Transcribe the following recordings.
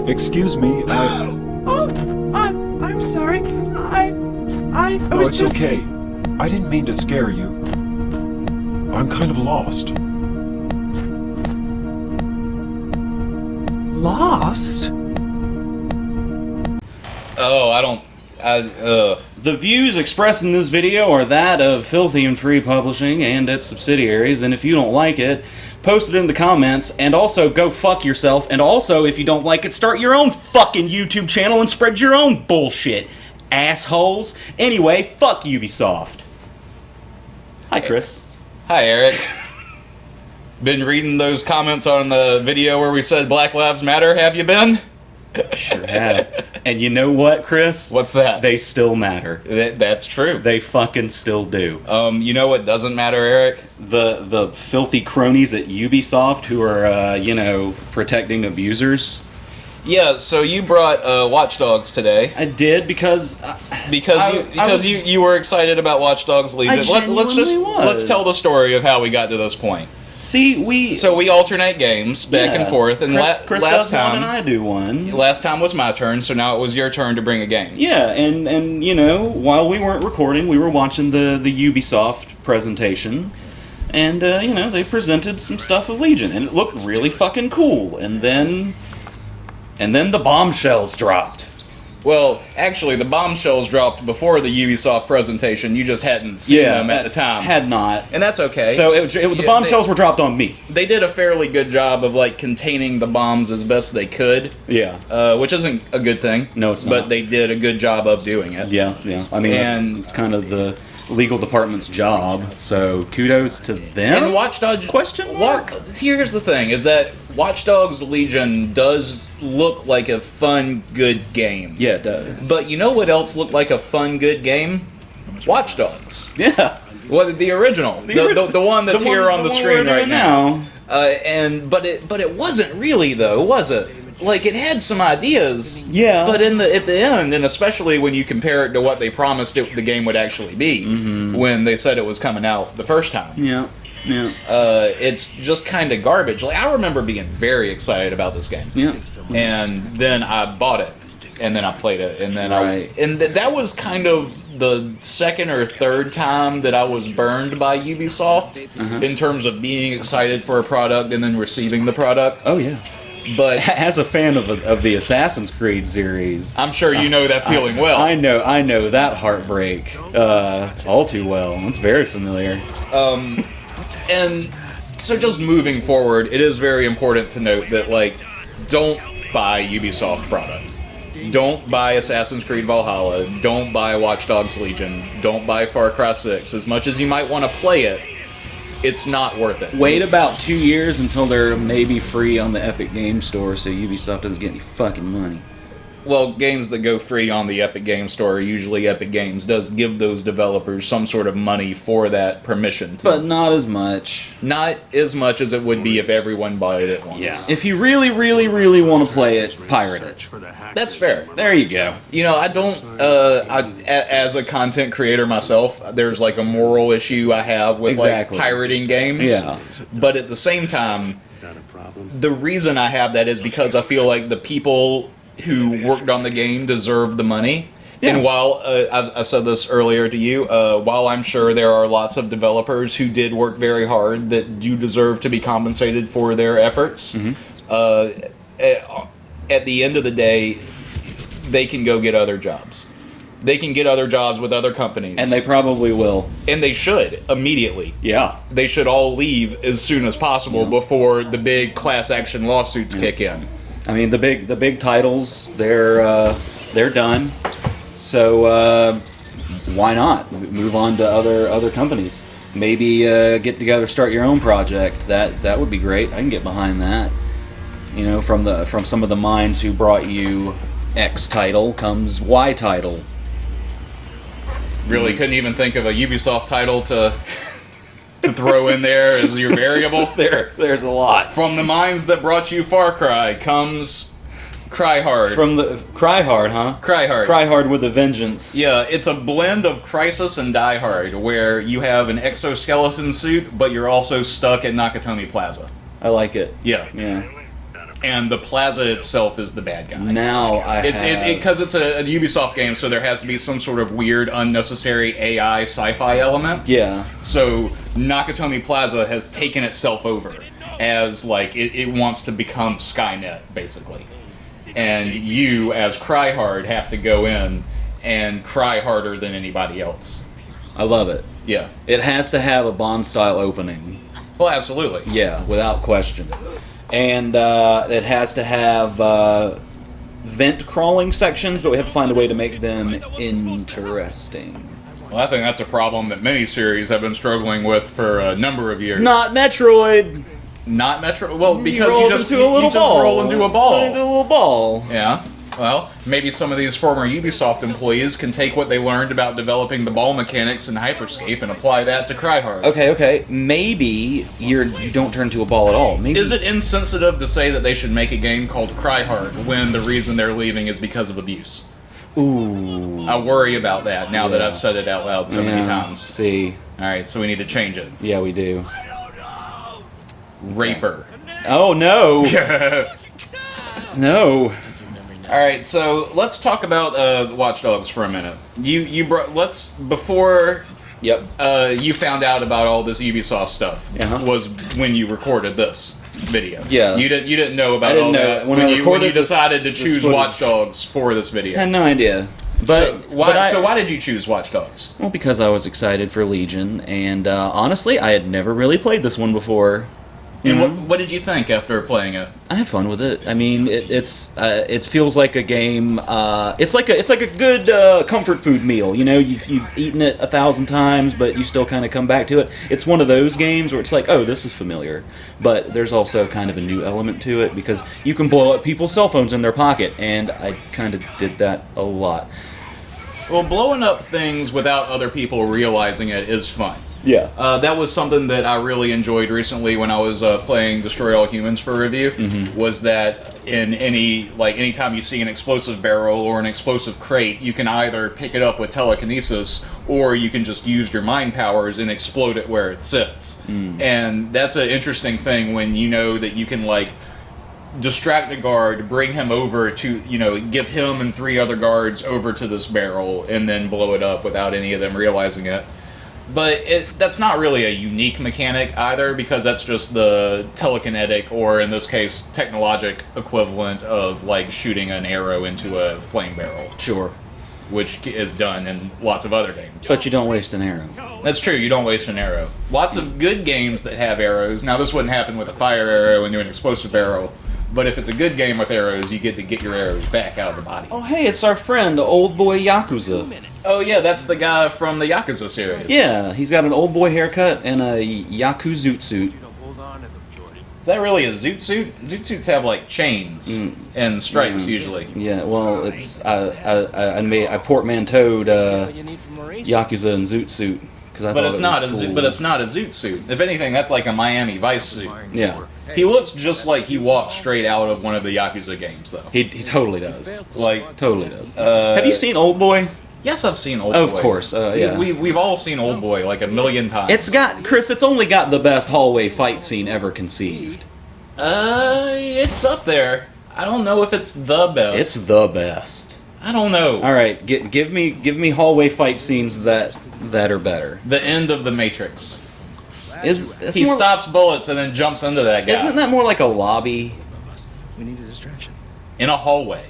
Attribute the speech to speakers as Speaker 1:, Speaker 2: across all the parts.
Speaker 1: Excuse me,
Speaker 2: Oh, I'm sorry. I
Speaker 1: Oh,
Speaker 2: was
Speaker 1: it's
Speaker 2: just...
Speaker 1: okay. I didn't mean to scare you. I'm kind of lost.
Speaker 2: Lost?
Speaker 3: Oh, The views expressed in this video are that of Filthy and Free Publishing and its subsidiaries, and if you don't like it, post it in the comments, and also go fuck yourself, and also, if you don't like it, start your own fucking YouTube channel and spread your own bullshit, assholes. Anyway, fuck Ubisoft. Hi, Chris.
Speaker 4: Hi, Eric. Been reading those comments on the video where we said Black Lives Matter, have you been?
Speaker 3: Sure have. And you know what, Chris?
Speaker 4: What's that?
Speaker 3: They still matter.
Speaker 4: That's true.
Speaker 3: They fucking still do.
Speaker 4: You know what doesn't matter, Eric?
Speaker 3: The filthy cronies at Ubisoft who are, protecting abusers.
Speaker 4: Yeah, so you brought Watch Dogs today.
Speaker 3: I did because
Speaker 4: you were excited about Watch Dogs Legion.
Speaker 3: genuinely was.
Speaker 4: Let's tell the story of how we got to this point.
Speaker 3: See, we
Speaker 4: alternate games back and forth, and
Speaker 3: Chris
Speaker 4: last
Speaker 3: does
Speaker 4: time
Speaker 3: one and I do one.
Speaker 4: last time was my turn, so now it was your turn to bring a game.
Speaker 3: Yeah, and while we weren't recording, we were watching the Ubisoft presentation, and they presented some stuff of Legion, and it looked really fucking cool. And then the bombshells dropped.
Speaker 4: Well, actually, the bombshells dropped before the Ubisoft presentation. You just hadn't seen them at the time.
Speaker 3: Had not.
Speaker 4: And that's okay.
Speaker 3: So the bombshells were dropped on me.
Speaker 4: They did a fairly good job of containing the bombs as best they could.
Speaker 3: Yeah.
Speaker 4: Which isn't a good thing.
Speaker 3: No, it's not.
Speaker 4: But they did a good job of doing it.
Speaker 3: Yeah. I mean, it's kind of the legal department's job. So kudos to them.
Speaker 4: And Watch Dogs...
Speaker 3: Question mark?
Speaker 4: Here's the thing, is that Watch Dogs Legion does look like a fun, good game.
Speaker 3: Yeah, it does.
Speaker 4: But you know what else looked like a fun, good game? Watch Dogs.
Speaker 3: Yeah.
Speaker 4: Well, the original. The one that's here on the screen right now. But it wasn't really, though, was it? It had some ideas.
Speaker 3: Yeah.
Speaker 4: But at the end, and especially when you compare it to what they promised the game would actually be, when they said it was coming out the first time.
Speaker 3: Yeah.
Speaker 4: It's just kind of garbage. I remember being very excited about this game.
Speaker 3: Yeah.
Speaker 4: And then I bought it, and then I played it, and then
Speaker 3: Right.
Speaker 4: that was kind of the second or third time that I was burned by Ubisoft in terms of being excited for a product and then receiving the product.
Speaker 3: Oh yeah.
Speaker 4: But
Speaker 3: as a fan of the Assassin's Creed series,
Speaker 4: I'm sure you know that feeling well.
Speaker 3: I know that heartbreak all too well. It's very familiar.
Speaker 4: And so just moving forward, it is very important to note that, don't buy Ubisoft products. Don't buy Assassin's Creed Valhalla. Don't buy Watch Dogs Legion. Don't buy Far Cry 6. As much as you might want to play it, it's not worth it.
Speaker 3: Wait about 2 years until they're maybe free on the Epic Game Store so Ubisoft doesn't get any fucking money.
Speaker 4: Well, games that go free on the Epic Game Store, usually Epic Games does give those developers some sort of money for that permission.
Speaker 3: But not as much.
Speaker 4: Not as much as it would be if everyone bought it at once.
Speaker 3: Yeah. If you really, really, really want to play it, pirate it.
Speaker 4: That's fair.
Speaker 3: There you go.
Speaker 4: I don't, as a content creator myself, there's a moral issue I have with pirating games.
Speaker 3: Yeah.
Speaker 4: But at the same time, the reason I have that is because I feel like the people who worked on the game deserve the money. Yeah. And while I said this earlier to you, while I'm sure there are lots of developers who did work very hard that do deserve to be compensated for their efforts, at the end of the day, they can go get other jobs. They can get other jobs with other companies.
Speaker 3: And they probably will.
Speaker 4: And they should, immediately.
Speaker 3: Yeah.
Speaker 4: They should all leave as soon as possible before the big class action lawsuits kick in.
Speaker 3: I mean, the big titles, they're done. So why not move on to other companies? Maybe get together, start your own project. That would be great. I can get behind that. From some of the minds who brought you X title comes Y title.
Speaker 4: Really couldn't even think of a Ubisoft title to throw in there as your variable.
Speaker 3: There's a lot.
Speaker 4: From the minds that brought you Far Cry comes Cry Hard.
Speaker 3: From the Cry Hard, huh?
Speaker 4: Cry Hard.
Speaker 3: Cry Hard with a vengeance.
Speaker 4: Yeah, it's a blend of Crysis and Die Hard, where you have an exoskeleton suit, but you're also stuck at Nakatomi Plaza.
Speaker 3: I like it.
Speaker 4: Yeah.
Speaker 3: Yeah.
Speaker 4: and the plaza itself is the bad guy.
Speaker 3: Now
Speaker 4: Because it's a Ubisoft game, so there has to be some sort of weird, unnecessary AI sci-fi element.
Speaker 3: yeah.
Speaker 4: So Nakatomi Plaza has taken itself over as like it wants to become Skynet, basically. And you, as Cryhard, have to go in and cry harder than anybody else.
Speaker 3: I love it.
Speaker 4: Yeah.
Speaker 3: It has to have a Bond-style opening.
Speaker 4: Well, absolutely.
Speaker 3: Yeah, without question. And it has to have vent crawling sections, but we have to find a way to make them interesting.
Speaker 4: Well, I think that's a problem that many series have been struggling with for a number of years.
Speaker 3: Not Metroid.
Speaker 4: Not Metro. Well, because
Speaker 3: roll
Speaker 4: you just
Speaker 3: into a little ball.
Speaker 4: roll into a ball.
Speaker 3: Into a little ball.
Speaker 4: Yeah. Well, maybe some of these former Ubisoft employees can take what they learned about developing the ball mechanics in Hyperscape and apply that to Cryhard.
Speaker 3: Okay. Maybe you don't turn into a ball at all. Maybe.
Speaker 4: Is it insensitive to say that they should make a game called Cryhard when the reason they're leaving is because of abuse?
Speaker 3: Ooh.
Speaker 4: I worry about that now that
Speaker 3: Yeah.
Speaker 4: I've said it out loud so many
Speaker 3: Yeah,
Speaker 4: times.
Speaker 3: See.
Speaker 4: Alright, so we need to change it.
Speaker 3: Yeah, we do.
Speaker 4: Raper.
Speaker 3: Oh, no. No.
Speaker 4: Alright, so let's talk about Watch Dogs for a minute. Before
Speaker 3: Yep.
Speaker 4: you found out about all this Ubisoft stuff
Speaker 3: Uh-huh.
Speaker 4: was when you recorded this video.
Speaker 3: Yeah.
Speaker 4: You didn't know about
Speaker 3: I didn't
Speaker 4: all
Speaker 3: know.
Speaker 4: that
Speaker 3: When I
Speaker 4: you
Speaker 3: recorded this-
Speaker 4: decided to
Speaker 3: this
Speaker 4: choose
Speaker 3: footage.
Speaker 4: Watch Dogs for this video.
Speaker 3: I had no idea. But
Speaker 4: why did you choose Watch Dogs?
Speaker 3: Well, because I was excited for Legion, and honestly, I had never really played this one before.
Speaker 4: And what did you think after playing it?
Speaker 3: I had fun with it. I mean, it feels like a game. It's like a good comfort food meal. You know, you've eaten it 1,000 times, but you still kind of come back to it. It's one of those games where it's like, oh, this is familiar, but there's also kind of a new element to it because you can blow up people's cell phones in their pocket, and I kind of did that a lot.
Speaker 4: Well, blowing up things without other people realizing it is fun.
Speaker 3: Yeah.
Speaker 4: That was something that I really enjoyed recently when I was playing Destroy All Humans for review. Was that in anytime you see an explosive barrel or an explosive crate, you can either pick it up with telekinesis or you can just use your mind powers and explode it where it sits. And that's an interesting thing when you know that you can distract a guard, bring him over to, give him and 3 other guards over to this barrel and then blow it up without any of them realizing it. But that's not really a unique mechanic either, because that's just the telekinetic, or in this case, technologic equivalent of shooting an arrow into a flame barrel,
Speaker 3: Sure.
Speaker 4: which is done in lots of other games.
Speaker 3: But you don't waste an arrow.
Speaker 4: That's true, you don't waste an arrow. Lots of good games that have arrows. Now, this wouldn't happen with a fire arrow and an explosive barrel, but if it's a good game with arrows, you get to get your arrows back out of the body.
Speaker 3: Oh, hey, it's our friend, Old Boy Yakuza.
Speaker 4: Oh yeah, that's the guy from the Yakuza series.
Speaker 3: Yeah, he's got an old boy haircut and a Yakuza suit.
Speaker 4: Is that really a zoot suit? Zoot suits have chains and stripes usually.
Speaker 3: Yeah, well, it's I portmanteaued Yakuza and Zoot suit because I
Speaker 4: But
Speaker 3: thought
Speaker 4: it's
Speaker 3: it
Speaker 4: not
Speaker 3: was
Speaker 4: a
Speaker 3: cool.
Speaker 4: but it's not a zoot suit. If anything, that's like a Miami Vice suit.
Speaker 3: Yeah,
Speaker 4: He looks just like he walked straight out of one of the Yakuza games, though.
Speaker 3: he totally does. Totally does. Have you seen Old Boy?
Speaker 4: Yes, I've seen Old
Speaker 3: Of
Speaker 4: Boy.
Speaker 3: course, yeah.
Speaker 4: We've all seen Old Boy a million times.
Speaker 3: It's only got the best hallway fight scene ever conceived.
Speaker 4: It's up there. I don't know if it's the best.
Speaker 3: It's the best.
Speaker 4: I don't know.
Speaker 3: All right, give me hallway fight scenes that are better.
Speaker 4: The end of The Matrix.
Speaker 3: He
Speaker 4: He stops bullets and then jumps into that guy.
Speaker 3: Isn't that more like a lobby?
Speaker 2: We need a distraction.
Speaker 4: In a hallway.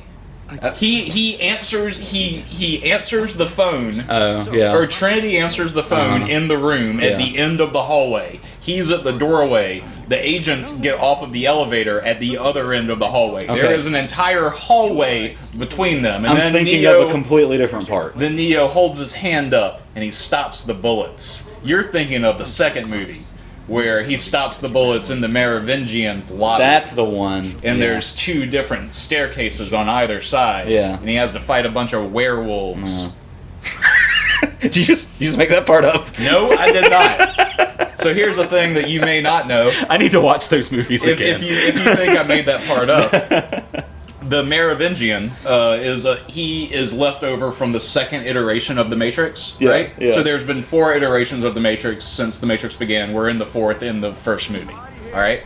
Speaker 4: He answers the phone.
Speaker 3: Oh, yeah.
Speaker 4: Or Trinity answers the phone in the room at
Speaker 3: Yeah.
Speaker 4: the end of the hallway. He's at the doorway. The agents get off of the elevator at the other end of the hallway.
Speaker 3: Okay.
Speaker 4: There is an entire hallway between them. And
Speaker 3: I'm
Speaker 4: then
Speaker 3: thinking
Speaker 4: Neo,
Speaker 3: of a completely different part.
Speaker 4: Then Neo holds his hand up and he stops the bullets. You're thinking of the second movie, where he stops the bullets in the Merovingian lobby.
Speaker 3: That's the one.
Speaker 4: And
Speaker 3: Yeah.
Speaker 4: there's 2 different staircases on either side.
Speaker 3: Yeah.
Speaker 4: And he has to fight a bunch of werewolves.
Speaker 3: Did you just make that part up?
Speaker 4: No, I did not. So here's the thing that you may not know.
Speaker 3: I need to watch those movies
Speaker 4: If
Speaker 3: again.
Speaker 4: you think I made that part up, the Merovingian he is left over from the second iteration of the Matrix,
Speaker 3: Yeah,
Speaker 4: right?
Speaker 3: yeah.
Speaker 4: So there's been 4 iterations of the Matrix since the Matrix began. We're in the 4th in the first movie. All right.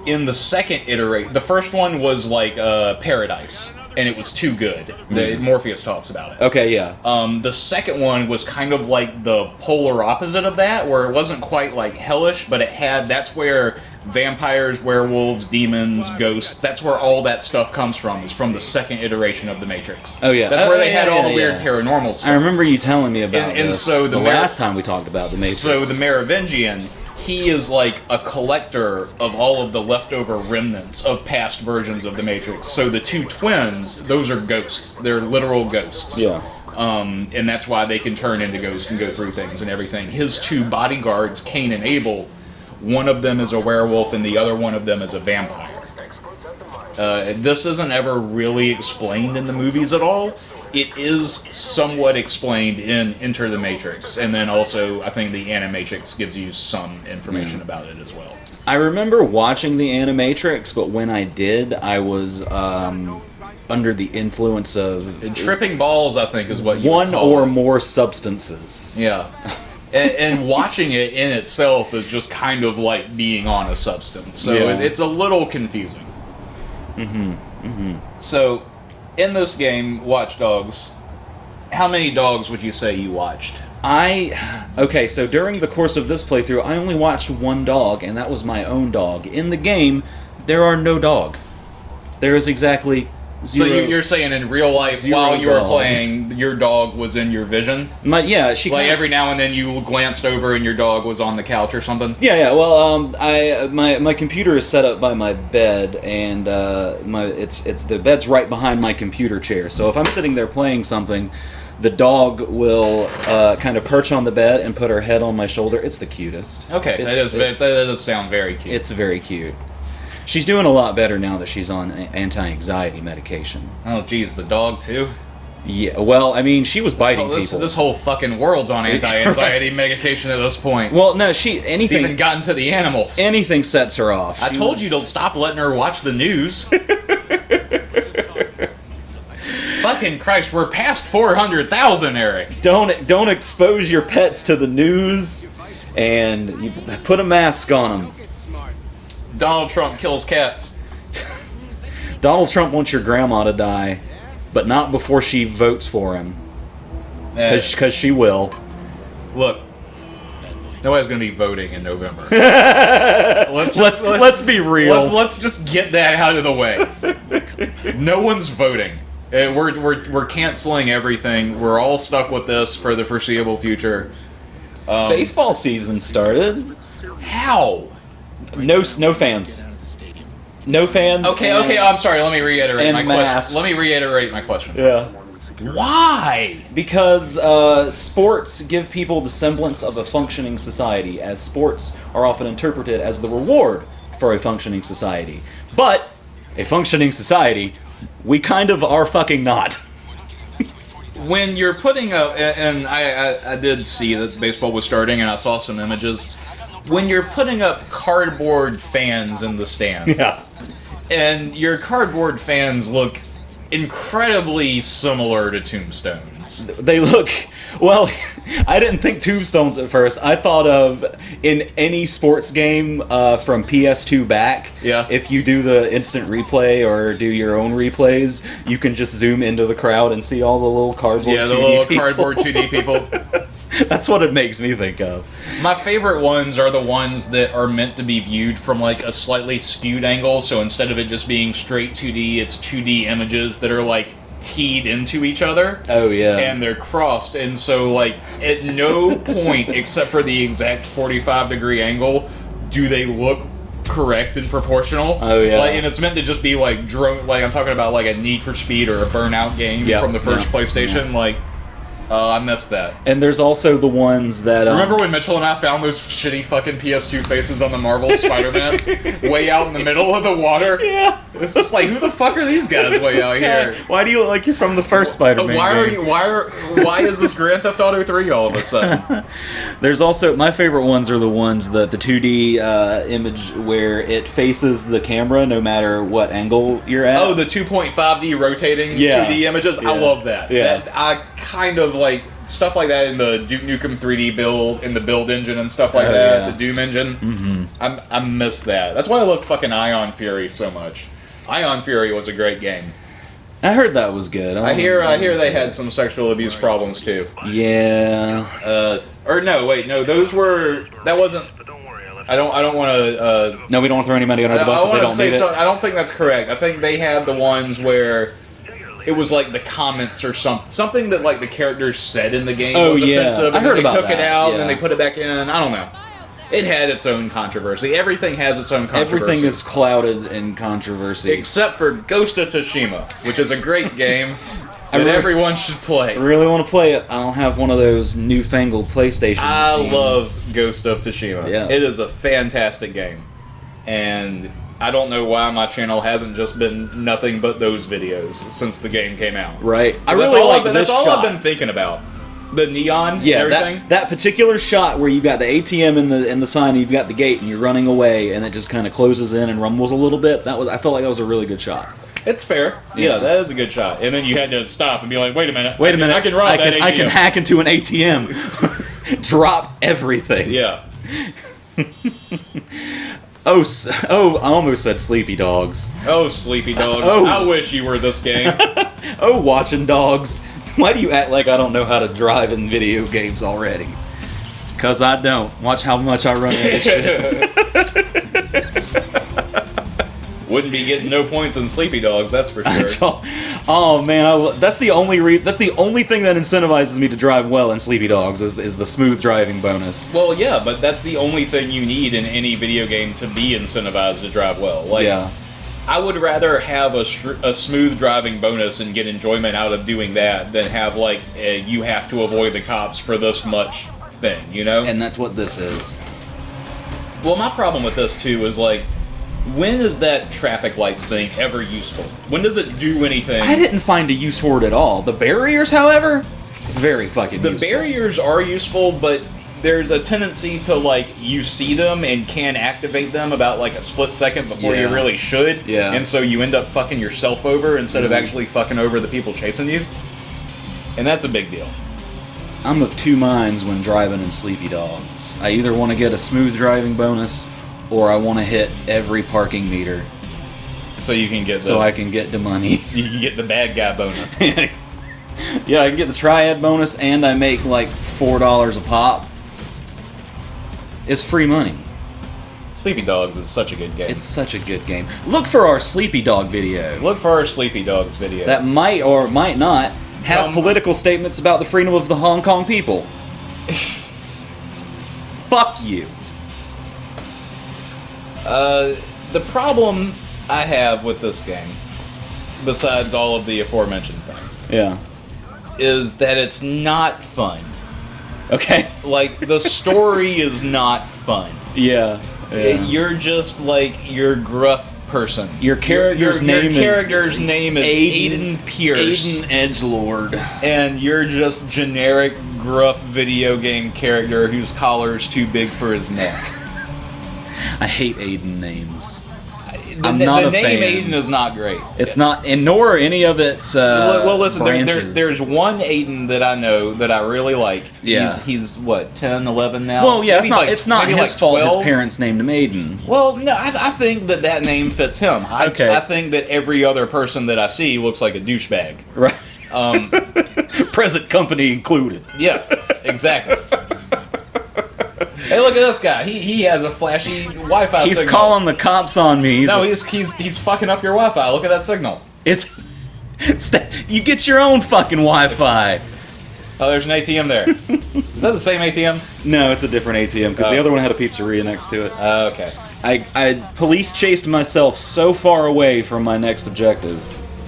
Speaker 4: in the second iteration, the first one was like Paradise, and it was too good. Morpheus talks about it.
Speaker 3: Okay, yeah.
Speaker 4: The second one was kind of like the polar opposite of that, where it wasn't quite like hellish, but that's where vampires, werewolves, demons, ghosts, that's where all that stuff comes from, is from the second iteration of The Matrix.
Speaker 3: Oh, yeah.
Speaker 4: That's where they had all the
Speaker 3: yeah.
Speaker 4: weird paranormal stuff.
Speaker 3: I remember you telling me about
Speaker 4: And
Speaker 3: this
Speaker 4: so
Speaker 3: the last time we talked about the Matrix.
Speaker 4: So the Merovingian, he is like a collector of all of the leftover remnants of past versions of the Matrix. So the two twins, those are ghosts. They're literal ghosts.
Speaker 3: Yeah.
Speaker 4: And that's why they can turn into ghosts and go through things and everything. His two bodyguards, Cain and Abel, one of them is a werewolf and the other one of them is a vampire. This isn't ever really explained in the movies at all. It is somewhat explained in Enter the Matrix, and then also I think the Animatrix gives you some information about it as well.
Speaker 3: I remember watching the Animatrix, but when I did, I was under the influence of
Speaker 4: And tripping balls, I think, is what you
Speaker 3: one
Speaker 4: would call
Speaker 3: or
Speaker 4: it.
Speaker 3: more substances.
Speaker 4: Yeah. And watching it in itself is just kind of like being on a substance. So
Speaker 3: Yeah.
Speaker 4: it's a little confusing. So, in this game, Watch Dogs, how many dogs would you say you watched?
Speaker 3: Okay, so during the course of this playthrough, I only watched one dog, and that was my own dog. In the game, there are no dog. There is exactly zero.
Speaker 4: So you're saying in real life,
Speaker 3: Zero
Speaker 4: while you were
Speaker 3: dog.
Speaker 4: playing, your dog was in your vision?
Speaker 3: Yeah, she
Speaker 4: Like
Speaker 3: kinda-
Speaker 4: every now and then you glanced over and your dog was on the couch or something?
Speaker 3: Yeah. Well, my computer is set up by my bed, and it's the bed's right behind my computer chair. So if I'm sitting there playing something, the dog will kind of perch on the bed and put her head on my shoulder. It's the cutest.
Speaker 4: Okay, that does sound very cute.
Speaker 3: It's very cute. She's doing a lot better now that she's on anti-anxiety medication.
Speaker 4: Oh, geez, the dog too?
Speaker 3: Yeah. Well, I mean, she was biting
Speaker 4: This
Speaker 3: people.
Speaker 4: whole fucking world's on anti-anxiety medication at this point.
Speaker 3: Well, no,
Speaker 4: It's
Speaker 3: anything
Speaker 4: even gotten to the animals.
Speaker 3: anything sets her off.
Speaker 4: I
Speaker 3: She
Speaker 4: told
Speaker 3: was-
Speaker 4: you to stop letting her watch the news. Fucking Christ, we're past 400,000, Eric.
Speaker 3: Don't expose your pets to the news, and you put a mask on them.
Speaker 4: Donald Trump kills cats.
Speaker 3: Donald Trump wants your grandma to die, but not before she votes for him, because she will.
Speaker 4: Look, nobody's gonna be voting in November. let's
Speaker 3: be real.
Speaker 4: Let's just get that out of the way. No one's voting. We're canceling everything. We're all stuck with this for the foreseeable future.
Speaker 3: Baseball season started.
Speaker 4: How?
Speaker 3: No fans. No fans.
Speaker 4: Okay.
Speaker 3: and-
Speaker 4: I'm sorry. Let me reiterate
Speaker 3: and
Speaker 4: my
Speaker 3: masks.
Speaker 4: question. Let me reiterate my question.
Speaker 3: Yeah.
Speaker 4: Why?
Speaker 3: Because sports give people the semblance of a functioning society, as sports are often interpreted as the reward for a functioning society. But a functioning society, we kind of are fucking not.
Speaker 4: When you're putting up, and I did see that baseball was starting, and I saw some images. When you're putting up cardboard fans in the stands, and your cardboard fans look incredibly similar to tombstones.
Speaker 3: They look, well, I didn't think tombstones at first. I thought of, in any sports game from PS2 back,
Speaker 4: Yeah.
Speaker 3: if you do the instant replay or do your own replays, you can just zoom into the crowd and see all the little cardboard
Speaker 4: Yeah, the
Speaker 3: 2D
Speaker 4: little
Speaker 3: people.
Speaker 4: cardboard 2D people.
Speaker 3: That's what it makes me think of.
Speaker 4: My favorite ones are the ones that are meant to be viewed from like a slightly skewed angle. So instead of it just being straight 2D, it's 2D images that are like teed into each other.
Speaker 3: Oh, yeah.
Speaker 4: And they're crossed, and so like at no point except for the exact 45-degree angle do they look correct and proportional.
Speaker 3: Oh, yeah.
Speaker 4: Like, and it's meant to just be like drone. Like I'm talking about like a Need for Speed or a Burnout game
Speaker 3: Yeah,
Speaker 4: from the first
Speaker 3: yeah,
Speaker 4: PlayStation. Like, I missed that.
Speaker 3: And there's also the ones that...
Speaker 4: Remember when Mitchell and I found those shitty fucking PS2 faces on the Marvel Spider-Man way out in the middle of the water?
Speaker 3: Yeah.
Speaker 4: It's just like, who the fuck are these guys way out here?
Speaker 3: Why do you look like you're from the first Spider-Man game?
Speaker 4: Why is this Grand Theft Auto 3 all of a sudden?
Speaker 3: There's also, my favorite ones are the ones that the 2D image where it faces the camera no matter what angle you're at.
Speaker 4: Oh, the 2.5D rotating
Speaker 3: Yeah.
Speaker 4: 2D images?
Speaker 3: Yeah.
Speaker 4: I love that.
Speaker 3: Yeah.
Speaker 4: I kind of like stuff like that in the Duke Nukem 3D build, in the build engine and stuff like
Speaker 3: Oh,
Speaker 4: that,
Speaker 3: yeah.
Speaker 4: the Doom engine. I miss that. That's why I love fucking Ion Fury so much. Ion Fury was a great game.
Speaker 3: I heard that was good.
Speaker 4: I hear they had some sexual abuse problems too.
Speaker 3: Yeah.
Speaker 4: Or no, wait, no, those were that wasn't. I don't want to.
Speaker 3: No, we don't want to throw anybody under the bus if they don't need it.
Speaker 4: I don't think that's correct. I think they had the ones where it was like the comments or something that like the characters said in the game was offensive.
Speaker 3: I
Speaker 4: And
Speaker 3: heard
Speaker 4: then they
Speaker 3: about
Speaker 4: took it
Speaker 3: that,
Speaker 4: out
Speaker 3: yeah.
Speaker 4: and then they put it back in. I don't know. It had its own controversy. Everything has its own controversy.
Speaker 3: Everything is clouded in controversy.
Speaker 4: except for Ghost of Tsushima, which is a great game that everyone should play.
Speaker 3: I really want to play it. I don't have one of those newfangled PlayStation
Speaker 4: I
Speaker 3: machines.
Speaker 4: love Ghost of Tsushima.
Speaker 3: Yeah.
Speaker 4: It is a fantastic game. And I don't know why my channel hasn't just been nothing but those videos since the game came out.
Speaker 3: Right. I
Speaker 4: That's
Speaker 3: really
Speaker 4: all
Speaker 3: like
Speaker 4: I've been,
Speaker 3: this
Speaker 4: That's all
Speaker 3: shot.
Speaker 4: I've been thinking about. The neon
Speaker 3: Yeah,
Speaker 4: and everything.
Speaker 3: that particular shot where you've got the ATM in the sign, and you've got the gate, and you're running away, and it just kind of closes in and rumbles a little bit. I felt like that was a really good shot.
Speaker 4: It's fair. Yeah, that is a good shot. And then you had to stop and be like, wait a minute. I can ride that ATM.
Speaker 3: I can hack into an ATM, drop everything.
Speaker 4: Yeah.
Speaker 3: Oh, I almost said Sleepy Dogs.
Speaker 4: Oh, Sleepy Dogs.
Speaker 3: Oh.
Speaker 4: I wish you were this game.
Speaker 3: Oh, Watching Dogs. Why do you act like I don't know how to drive in video games already? Because I don't. Watch how much I run into shit.
Speaker 4: Wouldn't be getting no points in Sleepy Dogs, that's for sure.
Speaker 3: Oh man, that's the only thing that incentivizes me to drive well in Sleepy Dogs is the smooth driving bonus.
Speaker 4: Well, yeah, but that's the only thing you need in any video game to be incentivized to drive well. Like,
Speaker 3: Yeah.
Speaker 4: I would rather have a smooth driving bonus and get enjoyment out of doing that than have, like, you have to avoid the cops for this much thing, you know?
Speaker 3: And that's what this is.
Speaker 4: Well, my problem with this, too, is, like, when is that traffic lights thing ever useful? When does it do anything?
Speaker 3: I didn't find a use for it at all. The barriers, however, very fucking
Speaker 4: The
Speaker 3: useful.
Speaker 4: barriers are useful, but there's a tendency to, like, you see them and can activate them about, like, a split second before you
Speaker 3: Yeah.
Speaker 4: really should.
Speaker 3: Yeah.
Speaker 4: And so you end up fucking yourself over instead of
Speaker 3: Mhm.
Speaker 4: actually fucking over the people chasing you. And that's a big deal.
Speaker 3: I'm of two minds when driving in Sleepy Dogs. I either want to get a smooth driving bonus, or I want to hit every parking meter
Speaker 4: So you can get the,
Speaker 3: so I can get the money.
Speaker 4: you can get the bad guy bonus.
Speaker 3: Yeah, I can get the triad bonus, and I make like $4 a pop. It's free money.
Speaker 4: Sleepy Dogs is such a good game.
Speaker 3: It's such a good game. Look for our Sleepy Dog video.
Speaker 4: Look for our Sleepy Dogs video.
Speaker 3: That might or might not have
Speaker 4: Um,
Speaker 3: political statements about the freedom of the Hong Kong people. Fuck you.
Speaker 4: The problem I have with this game, besides all of the aforementioned things,
Speaker 3: Yeah.
Speaker 4: is that it's not fun.
Speaker 3: Okay.
Speaker 4: Like, the story is not fun.
Speaker 3: Yeah.
Speaker 4: You're just like your gruff person.
Speaker 3: Your character's name is
Speaker 4: Your character's name is Aiden Pierce.
Speaker 3: Aiden Edgelord.
Speaker 4: And you're just generic gruff video game character whose collar's too big for his neck.
Speaker 3: I hate Aiden names.
Speaker 4: The,
Speaker 3: I'm not
Speaker 4: the
Speaker 3: a
Speaker 4: name
Speaker 3: fan.
Speaker 4: Aiden is not great.
Speaker 3: It's not, and nor are any of its
Speaker 4: Well, listen,
Speaker 3: branches.
Speaker 4: there's one Aiden that I know that I really like.
Speaker 3: Yeah.
Speaker 4: He's what, 10, 11 now?
Speaker 3: Well, yeah,
Speaker 4: Maybe
Speaker 3: it's not
Speaker 4: maybe
Speaker 3: his
Speaker 4: like
Speaker 3: fault
Speaker 4: 12?
Speaker 3: his parents named him Aiden.
Speaker 4: Well, no, I think that name fits him.
Speaker 3: Okay.
Speaker 4: I think that every other person that I see looks like a douchebag.
Speaker 3: Right.
Speaker 4: Um,
Speaker 3: Present company included.
Speaker 4: yeah, exactly. Hey, look at this guy. He has a flashy Wi-Fi
Speaker 3: He's
Speaker 4: signal.
Speaker 3: calling the cops on me.
Speaker 4: No, he's fucking up your Wi-Fi. Look at that signal.
Speaker 3: It's you get your own fucking Wi-Fi.
Speaker 4: Oh, there's an ATM there. Is that the same ATM?
Speaker 3: No, it's a different ATM because the
Speaker 4: Oh.
Speaker 3: other one had a pizzeria next to it.
Speaker 4: Okay.
Speaker 3: I police chased myself so far away from my next objective.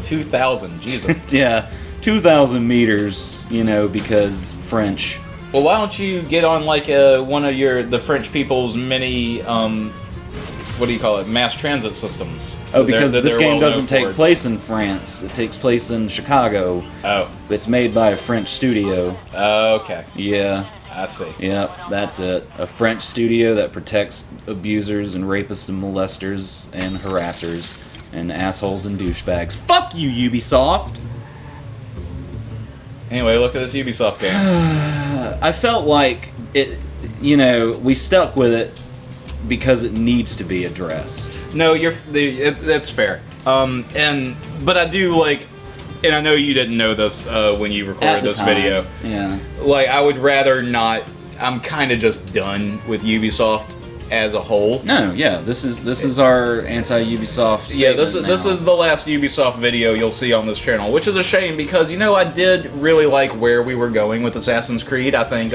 Speaker 4: 2,000. Jesus.
Speaker 3: Yeah, 2,000 meters. You know, because French.
Speaker 4: Well, why don't you get on like one of the French people's many what do you call it, mass transit systems?
Speaker 3: Oh, because
Speaker 4: that
Speaker 3: this
Speaker 4: they're
Speaker 3: game
Speaker 4: well
Speaker 3: doesn't
Speaker 4: known
Speaker 3: take
Speaker 4: for.
Speaker 3: place in France. It takes place in Chicago.
Speaker 4: Oh,
Speaker 3: It's made by a French studio.
Speaker 4: okay,
Speaker 3: Yeah,
Speaker 4: I see.
Speaker 3: yep, that's it. A French studio that protects abusers and rapists and molesters and harassers and assholes and douchebags. Fuck you, Ubisoft!
Speaker 4: Anyway, look at this Ubisoft game.
Speaker 3: I felt like it, you know, we stuck with it because it needs to be addressed.
Speaker 4: No, that's fair. But I do like, and I know you didn't know this when you
Speaker 3: At
Speaker 4: recorded
Speaker 3: the
Speaker 4: this
Speaker 3: time,
Speaker 4: video.
Speaker 3: yeah.
Speaker 4: Like, I would rather not. I'm kind of just done with Ubisoft as a whole.
Speaker 3: No, yeah, this is our anti-Ubisoft.
Speaker 4: Yeah, this
Speaker 3: statement
Speaker 4: is
Speaker 3: now.
Speaker 4: the last Ubisoft video you'll see on this channel, which is a shame because I did really like where we were going with Assassin's Creed. I think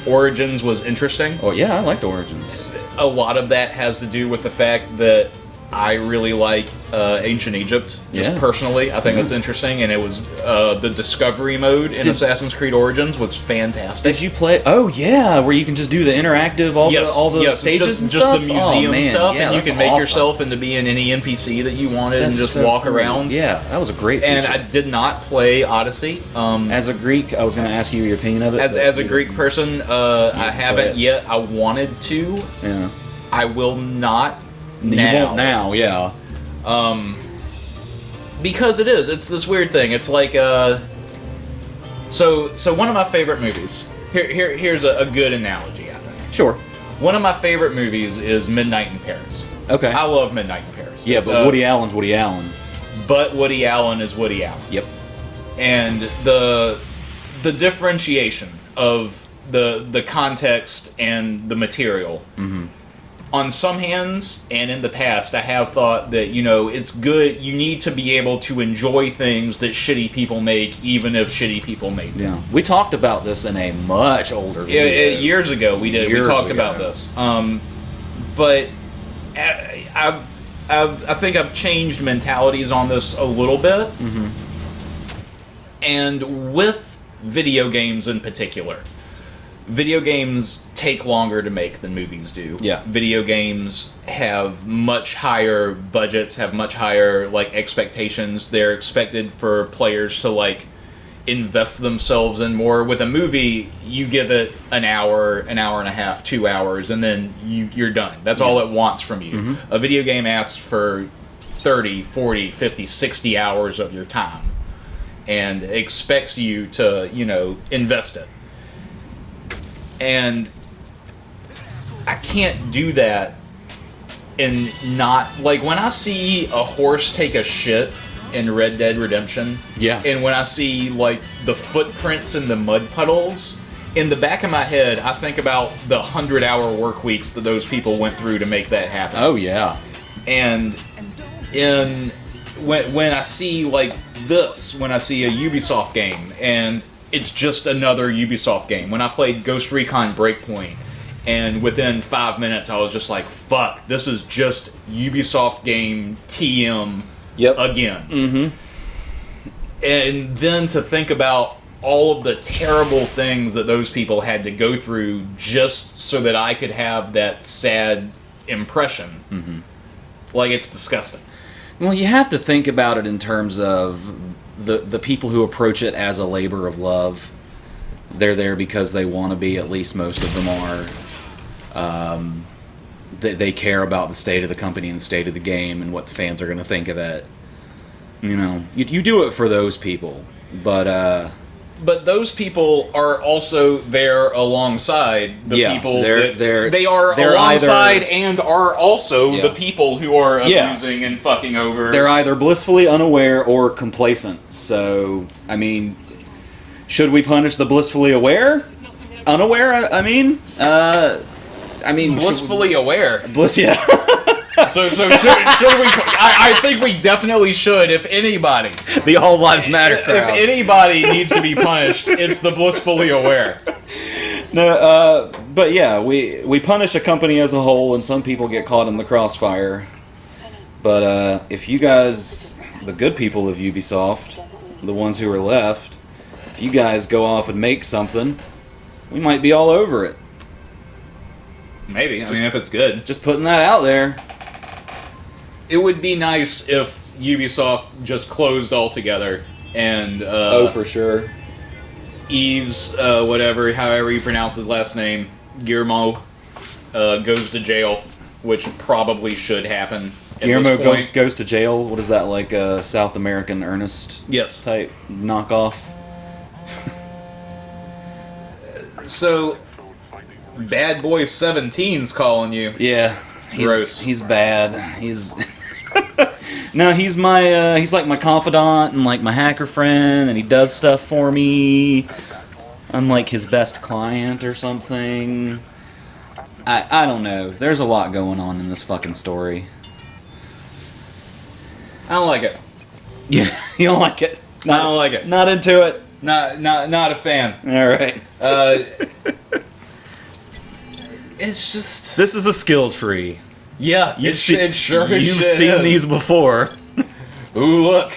Speaker 4: Origins was interesting.
Speaker 3: Oh yeah, I liked Origins.
Speaker 4: A lot of that has to do with the fact that I really like Ancient Egypt, just
Speaker 3: Yeah.
Speaker 4: personally. I think it's interesting, and it was the discovery mode in Assassin's Creed Origins was fantastic.
Speaker 3: Did you play? Oh yeah, where you can just do the interactive, all the
Speaker 4: it's
Speaker 3: stages
Speaker 4: just,
Speaker 3: and
Speaker 4: just
Speaker 3: stuff.
Speaker 4: the museum
Speaker 3: Oh, man,
Speaker 4: stuff,
Speaker 3: yeah,
Speaker 4: and you
Speaker 3: that's
Speaker 4: can make
Speaker 3: awesome.
Speaker 4: yourself into being any NPC that you wanted and
Speaker 3: That's
Speaker 4: just
Speaker 3: so
Speaker 4: walk
Speaker 3: cool.
Speaker 4: around.
Speaker 3: Yeah, that was a great feature.
Speaker 4: And I did not play Odyssey.
Speaker 3: As a Greek, I was going to ask you your opinion of it. but
Speaker 4: As a
Speaker 3: you-
Speaker 4: Greek person, I haven't
Speaker 3: it.
Speaker 4: yet. I wanted to.
Speaker 3: Yeah.
Speaker 4: I will not
Speaker 3: You
Speaker 4: now.
Speaker 3: won't now, yeah.
Speaker 4: Because it's this weird thing. It's like so one of my favorite movies. Here's a good analogy, I think.
Speaker 3: Sure.
Speaker 4: One of my favorite movies is Midnight in Paris.
Speaker 3: Okay.
Speaker 4: I love Midnight in Paris.
Speaker 3: Yeah,
Speaker 4: It's,
Speaker 3: but Woody Allen's Woody Allen.
Speaker 4: But Woody Allen is Woody Allen.
Speaker 3: Yep.
Speaker 4: And the differentiation of the context and the material. Mm-hmm. On some hands, and in the past, I have thought that, it's good. You need to be able to enjoy things that shitty people make, even if shitty people make them.
Speaker 3: Yeah. We talked about this in a much older
Speaker 4: Yeah,
Speaker 3: video.
Speaker 4: years ago we did.
Speaker 3: Years
Speaker 4: we talked
Speaker 3: ago.
Speaker 4: about this. But I think I've changed mentalities on this a little bit. Mm-hmm. And with video games in particular, video games take longer to make than movies do.
Speaker 3: Yeah.
Speaker 4: Video games have much higher budgets, have much higher expectations. They're expected for players to invest themselves in more. With a movie, you give it an hour and a half, 2 hours, and then you're done. That's all it wants from you.
Speaker 3: Mm-hmm.
Speaker 4: A video game asks for 30, 40, 50, 60 hours of your time and expects you to, invest it. And I can't do that and not when I see a horse take a shit in Red Dead Redemption,
Speaker 3: Yeah.
Speaker 4: and when I see the footprints in the mud puddles, in the back of my head I think about the 100-hour work weeks that those people went through to make that happen.
Speaker 3: Oh, yeah.
Speaker 4: And when I see this, when I see a Ubisoft game, and it's just another Ubisoft game. When I played Ghost Recon Breakpoint, and within 5 minutes I was just like, fuck, this is just Ubisoft game TM again. Mm-hmm. And then to think about all of the terrible things that those people had to go through just so that I could have that sad impression. Mm-hmm. It's disgusting.
Speaker 3: Well, you have to think about it in terms of the people who approach it as a labor of love. They're there because they want to be, at least most of them are. They care about the state of the company and the state of the game and what the fans are going to think of it. You do it for those people. But
Speaker 4: those people are also there alongside the people they are
Speaker 3: they're
Speaker 4: alongside
Speaker 3: either,
Speaker 4: and are also the people who are abusing and fucking over.
Speaker 3: They're either blissfully unaware or complacent. So, should we punish the blissfully aware? Unaware?
Speaker 4: blissfully aware.
Speaker 3: Yeah.
Speaker 4: So should we? I think we definitely should. If anybody,
Speaker 3: The All Lives Matter crowd.
Speaker 4: if anybody needs to be punished, it's the blissfully aware.
Speaker 3: No, but yeah, we punish a company as a whole, and some people get caught in the crossfire. But if you guys, the good people of Ubisoft, the ones who are left, if you guys go off and make something, we might be all over it.
Speaker 4: Maybe. If it's good.
Speaker 3: Just putting that out there.
Speaker 4: It would be nice if Ubisoft just closed altogether and
Speaker 3: For sure.
Speaker 4: Yves, however you pronounce his last name, Guillermo, goes to jail, which probably should happen.
Speaker 3: Guillermo goes to jail. What is that, like a South American Ernest
Speaker 4: Yes.
Speaker 3: type knockoff?
Speaker 4: So, Bad Boy 17's calling you.
Speaker 3: Yeah.
Speaker 4: Gross.
Speaker 3: He's bad. He's no, he's my he's like my confidant and like my hacker friend, and he does stuff for me. I'm like his best client or something. I don't know. There's a lot going on in this fucking story.
Speaker 4: I don't like it.
Speaker 3: Yeah, you don't like it?
Speaker 4: I don't like it.
Speaker 3: Not into it.
Speaker 4: Not a fan.
Speaker 3: All right.
Speaker 4: It's just...
Speaker 3: This is a skill tree.
Speaker 4: Yeah, it sure as
Speaker 3: You've
Speaker 4: shit
Speaker 3: seen
Speaker 4: is.
Speaker 3: these before.
Speaker 4: Ooh, look.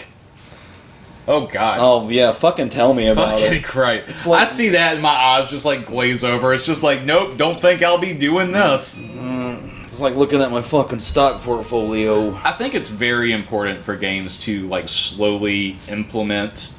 Speaker 4: Oh, God.
Speaker 3: Oh yeah, fucking tell me about
Speaker 4: Fucking
Speaker 3: it.
Speaker 4: Christ.
Speaker 3: like-
Speaker 4: I see that and my eyes just like glaze over. It's just like, nope, don't think I'll be doing this.
Speaker 3: It's like looking at my fucking stock portfolio.
Speaker 4: I think it's very important for games to like slowly implement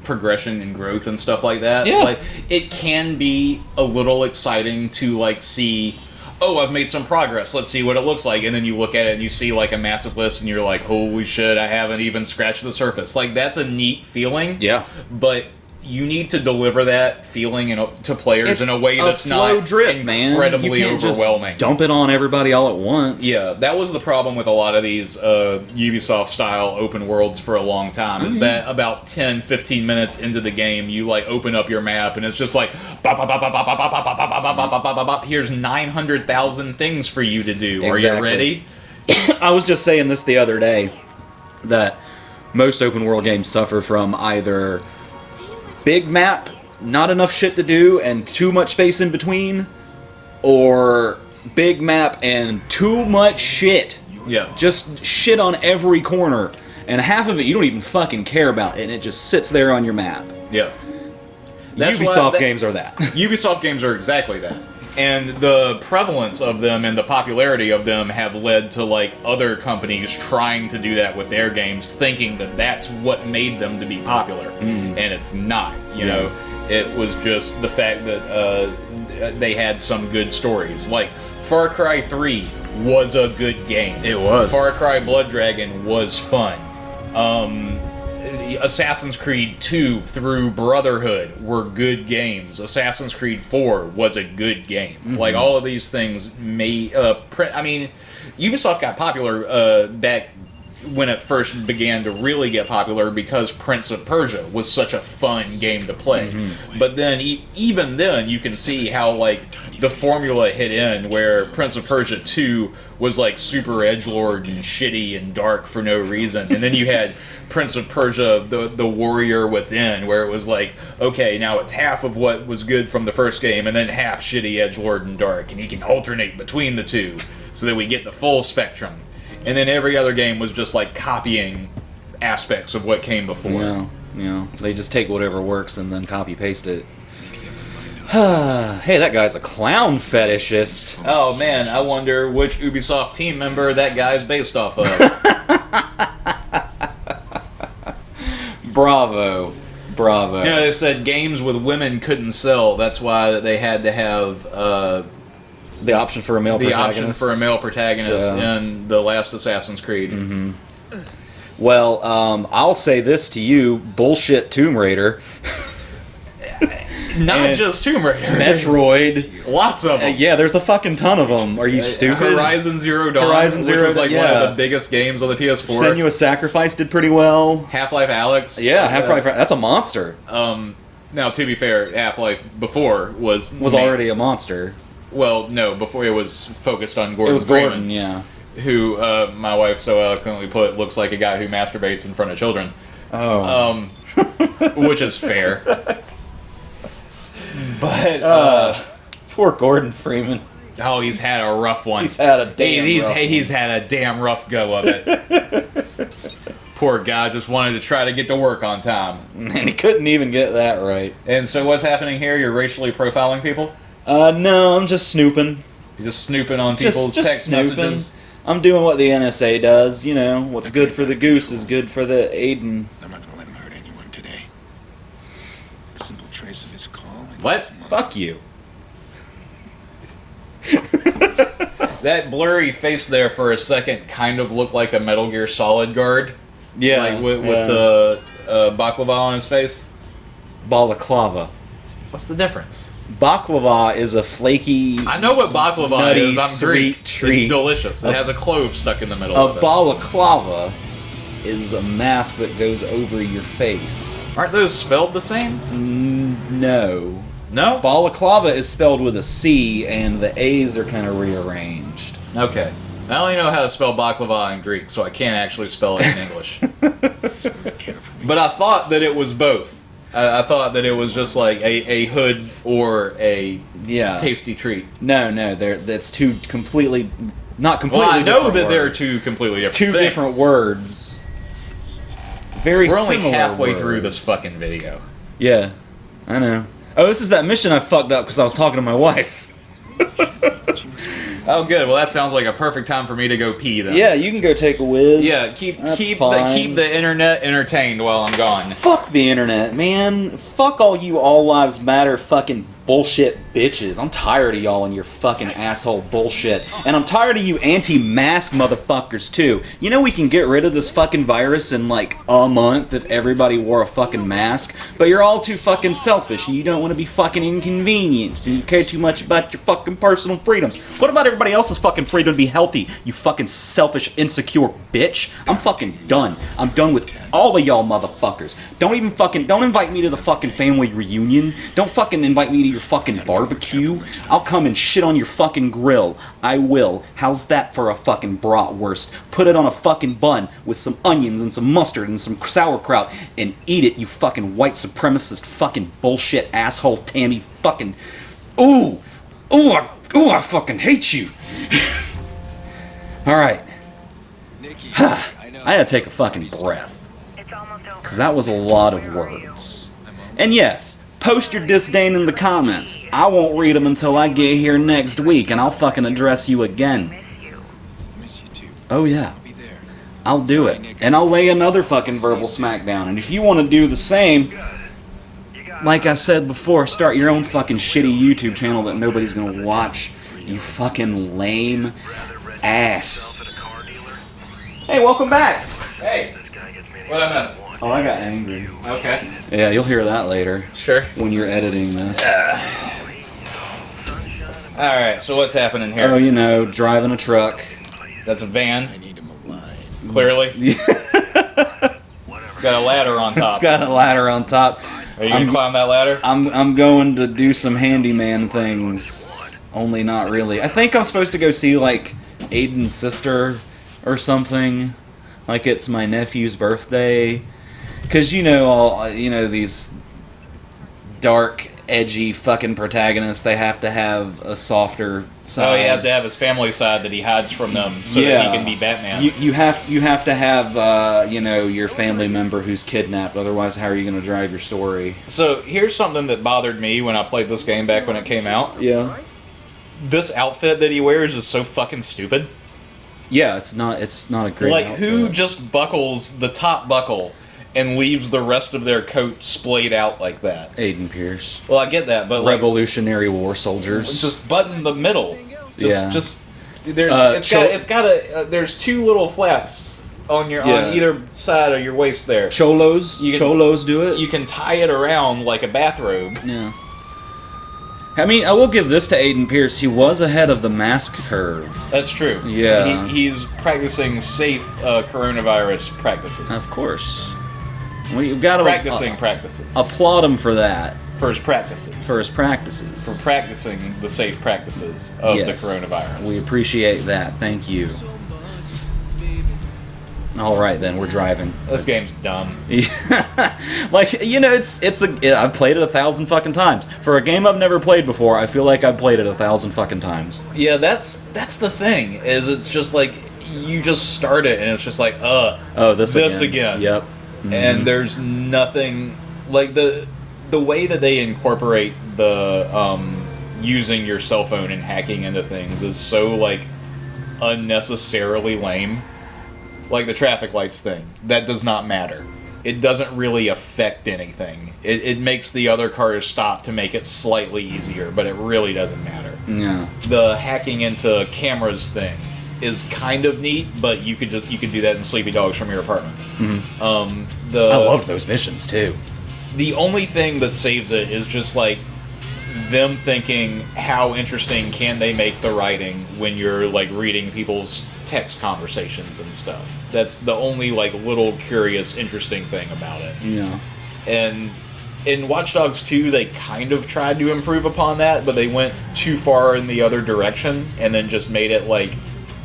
Speaker 4: progression and growth and stuff like that.
Speaker 3: Yeah.
Speaker 4: Like it can be a little exciting to like see, oh, I've made some progress. Let's see what it looks like. And then you look at it and you see like a massive list and you're like, holy shit, I haven't even scratched the surface. Like that's a neat feeling.
Speaker 3: Yeah.
Speaker 4: But you need to deliver that feeling to players in a way that's
Speaker 3: slow
Speaker 4: not
Speaker 3: drip, man.
Speaker 4: incredibly
Speaker 3: You can't just
Speaker 4: overwhelming.
Speaker 3: dump it on everybody all at once.
Speaker 4: Yeah, that was the problem with a lot of these Ubisoft-style open worlds for a long time, is that about 10, 15 minutes into the game, you, like, open up your map, and it's just like, bop, bop, bop, bop, bop, bop, bop, bop, bop, bop, bop, bop, bop, bop, here's 900,000 things for you to do. Are you
Speaker 3: Exactly.
Speaker 4: ready?
Speaker 3: I was just saying this the other day, that most open world games suffer from either big map, not enough shit to do, and too much space in between, or big map and too much shit.
Speaker 4: Yeah.
Speaker 3: Just shit on every corner, and half of it you don't even fucking care about, and it just sits there on your map.
Speaker 4: Yeah.
Speaker 3: Ubisoft games are that.
Speaker 4: Ubisoft games are exactly that. And the prevalence of them and the popularity of them have led to like other companies trying to do that with their games, thinking that that's what made them to be popular, and it's not. You know, it was just the fact that they had some good stories. Like Far Cry 3 was a good game.
Speaker 3: It was.
Speaker 4: Far Cry Blood Dragon was fun. Assassin's Creed 2 through Brotherhood were good games. Assassin's Creed 4 was a good game. Like, all of these things made... I mean, Ubisoft got popular back when it first began to really get popular because Prince of Persia was such a fun game to play. But then, even then, you can see how, like, the formula hit in where Prince of Persia 2 was, like, super edgelord and shitty and dark for no reason. And then you had Prince of Persia, the Warrior Within, where it was like, okay, now it's half of what was good from the first game and then half shitty edgelord and dark. And he can alternate between the two so that we get the full spectrum. And then every other game was just like copying aspects of what came before.
Speaker 3: Yeah, they just take whatever works and then copy paste it. Hey, that guy's a clown fetishist.
Speaker 4: Oh man, I wonder which Ubisoft team member that guy's based off of.
Speaker 3: Bravo.
Speaker 4: You know, they said games with women couldn't sell. That's why they had to have
Speaker 3: The option for a male
Speaker 4: the
Speaker 3: protagonist.
Speaker 4: option for a male protagonist
Speaker 3: Yeah.
Speaker 4: in the last Assassin's Creed.
Speaker 3: Well, I'll say this to you, bullshit Tomb Raider,
Speaker 4: Not
Speaker 3: And
Speaker 4: just Tomb Raider.
Speaker 3: Metroid.
Speaker 4: Lots of them.
Speaker 3: Yeah, there's a fucking ton of them. Are you stupid?
Speaker 4: Horizon Zero Dawn,
Speaker 3: Horizon Zero
Speaker 4: which was like
Speaker 3: Dawn,
Speaker 4: one
Speaker 3: yeah.
Speaker 4: of the biggest games on the PS4.
Speaker 3: Senua's Sacrifice did pretty well.
Speaker 4: Half-Life Alyx.
Speaker 3: Yeah, Half-Life. That's a monster.
Speaker 4: Now, to be fair, Half-Life before was
Speaker 3: Already a monster.
Speaker 4: Well, no, before it was focused on Gordon
Speaker 3: It was
Speaker 4: Freeman,
Speaker 3: Gordon, yeah.
Speaker 4: who my wife so eloquently put looks like a guy who masturbates in front of children.
Speaker 3: Oh.
Speaker 4: Which is fair. But
Speaker 3: Poor Gordon Freeman.
Speaker 4: oh, he's had a rough one.
Speaker 3: He's had a damn rough
Speaker 4: he's had a damn rough go of it. Poor guy just wanted to try to get to work on time.
Speaker 3: And he couldn't even get that right.
Speaker 4: And so what's happening here? You're racially profiling people?
Speaker 3: No, I'm just snooping.
Speaker 4: You're just snooping on people's
Speaker 3: Just
Speaker 4: text
Speaker 3: snooping.
Speaker 4: messages?
Speaker 3: I'm doing what the NSA does, you know. What's good for the goose is good for the Aiden.
Speaker 2: I'm not gonna let him hurt anyone today. A simple trace of his call. and
Speaker 4: What?
Speaker 2: his mom.
Speaker 3: Fuck you.
Speaker 4: That blurry face there for a second kind of looked like a Metal Gear Solid guard.
Speaker 3: Yeah.
Speaker 4: Like with the baklava on his face.
Speaker 3: balaclava.
Speaker 4: What's the difference?
Speaker 3: Baklava is a flaky.
Speaker 4: I know what baklava
Speaker 3: Nutty,
Speaker 4: is. I'm
Speaker 3: sweet
Speaker 4: Greek.
Speaker 3: treat.
Speaker 4: It's delicious. It has a clove stuck in the middle
Speaker 3: A
Speaker 4: of it.
Speaker 3: balaclava is a mask that goes over your face.
Speaker 4: Aren't those spelled the same?
Speaker 3: No.
Speaker 4: No?
Speaker 3: Balaclava is spelled with a C, and the A's are kind of rearranged.
Speaker 4: Okay. I only know how to spell baklava in Greek, so I can't actually spell it in English. But I thought that it was both. I thought that it was just like a hood or a
Speaker 3: Yeah.
Speaker 4: tasty treat.
Speaker 3: No, that's two completely, not completely.
Speaker 4: Well, I know
Speaker 3: different
Speaker 4: that there are
Speaker 3: words.
Speaker 4: two completely different
Speaker 3: Two
Speaker 4: things.
Speaker 3: different words. Very
Speaker 4: We're only
Speaker 3: similar
Speaker 4: halfway
Speaker 3: words.
Speaker 4: through this fucking video.
Speaker 3: Yeah, I know. Oh, this is that mission I fucked up because I was talking to my wife.
Speaker 4: Oh, good. Well, that sounds like a perfect time for me to go pee then.
Speaker 3: Yeah, you can go take a whiz.
Speaker 4: Yeah, keep
Speaker 3: That's
Speaker 4: keep
Speaker 3: fine.
Speaker 4: the internet entertained while I'm gone.
Speaker 3: Fuck the internet, man. Fuck all you all lives matter fucking bullshit bitches. I'm tired of y'all and your fucking asshole bullshit. And I'm tired of you anti-mask motherfuckers too. You know we can get rid of this fucking virus in like a month if everybody wore a fucking mask, but you're all too fucking selfish and you don't want to be fucking inconvenienced and you care too much about your fucking personal freedoms. What about everybody else's fucking freedom to be healthy, you fucking selfish, insecure bitch? I'm fucking done. I'm done with all of y'all motherfuckers. Don't invite me to the fucking family reunion. Don't fucking invite me to your fucking barbecue. I'll come and shit on your fucking grill. I will. How's that for a fucking bratwurst? Put it on a fucking bun with some onions and some mustard and some sauerkraut and eat it, you fucking white supremacist fucking bullshit asshole Tammy fucking. Ooh, I fucking hate you. All right. I had to take a fucking breath. Because that was a lot of words. And yes, post your disdain in the comments. I won't read them until I get here next week, and I'll fucking address you again.
Speaker 2: Miss you too.
Speaker 3: Oh yeah,
Speaker 2: Be there.
Speaker 3: I'll do it. And I'll lay another fucking verbal smackdown. And if you want to do the same, like I said before, start your own fucking shitty YouTube channel that nobody's gonna watch. You fucking lame ass. Hey, welcome back.
Speaker 4: Hey, what I miss?
Speaker 3: Oh, I got angry.
Speaker 4: Okay,
Speaker 3: Yeah, you'll hear that later
Speaker 4: sure.
Speaker 3: when you're editing this.
Speaker 4: All right, so what's happening here?
Speaker 3: Oh, you know, driving a truck.
Speaker 4: That's a van,
Speaker 2: I need him alive.
Speaker 4: clearly. It's got a ladder on
Speaker 3: It's
Speaker 4: top.
Speaker 3: got a ladder on top.
Speaker 4: Are you gonna climb that ladder?
Speaker 3: I'm going to do some handyman things. Only not really. I think I'm supposed to go see like Aiden's sister or something. Like it's my nephew's birthday. Cause you know all these dark, edgy fucking protagonists. They have to have a softer side.
Speaker 4: Oh, he has to have his family side that he hides from them so that he can be Batman.
Speaker 3: You have to have your family member who's kidnapped. Otherwise, how are you going to drive your story?
Speaker 4: So here's something that bothered me when I played this game back when it came out.
Speaker 3: Yeah.
Speaker 4: This outfit that he wears is so fucking stupid.
Speaker 3: Yeah, it's not a great
Speaker 4: Like,
Speaker 3: outfit.
Speaker 4: who just buckles the top buckle and leaves the rest of their coat splayed out like that?
Speaker 3: Aiden Pierce.
Speaker 4: Well, I get that, but like,
Speaker 3: Revolutionary War soldiers.
Speaker 4: just button the middle.
Speaker 3: Yeah.
Speaker 4: There's there's two little flaps on your
Speaker 3: Yeah.
Speaker 4: on either side of your waist there.
Speaker 3: Cholos.
Speaker 4: You can-
Speaker 3: Cholos do it.
Speaker 4: You can tie it around like a bathrobe.
Speaker 3: Yeah. I mean, I will give this to Aiden Pierce. He was ahead of the mask curve.
Speaker 4: That's true.
Speaker 3: Yeah.
Speaker 4: He's practicing safe coronavirus practices.
Speaker 3: Of course. We've got to
Speaker 4: Practices.
Speaker 3: applaud him for that.
Speaker 4: For his practices.
Speaker 3: For his practices.
Speaker 4: For practicing the safe practices of
Speaker 3: Yes.
Speaker 4: the coronavirus.
Speaker 3: We appreciate that. Thank you. All right, then we're driving.
Speaker 4: This game's dumb.
Speaker 3: Like, I've played it 1,000 fucking times. For a game I've never played before, I feel like I've played it 1,000 fucking times.
Speaker 4: Yeah, that's the thing. Is it's just like you just start it and it's just like
Speaker 3: Oh, this
Speaker 4: again.
Speaker 3: Yep.
Speaker 4: And there's nothing like the way that they incorporate the using your cell phone and hacking into things is so like unnecessarily lame. Like the traffic lights thing, that does not matter. It doesn't really affect anything. It makes the other cars stop to make it slightly easier, but it really doesn't matter.
Speaker 3: Yeah.
Speaker 4: The hacking into cameras thing is kind of neat, but you could do that in Sleepy Dogs from your apartment.
Speaker 3: I loved those missions too.
Speaker 4: The only thing that saves it is just like them thinking, how interesting can they make the writing when you're like reading people's text conversations and stuff. That's the only like little curious, interesting thing about it.
Speaker 3: Yeah.
Speaker 4: And in Watch Dogs 2, they kind of tried to improve upon that, but they went too far in the other direction and then just made it like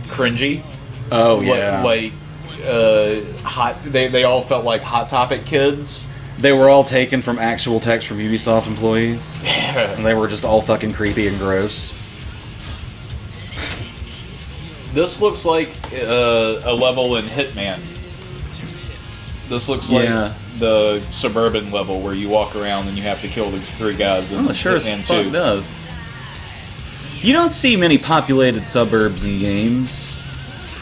Speaker 4: cringy.
Speaker 3: Oh yeah.
Speaker 4: Hot. They all felt like Hot Topic kids.
Speaker 3: They were all taken from actual text from Ubisoft employees. And they were just all fucking creepy and gross.
Speaker 4: This looks like a level in Hitman. This looks like the suburban level where you walk around and you have to kill the 3 guys in Hitman 2.
Speaker 3: Does. You don't see many populated suburbs in games.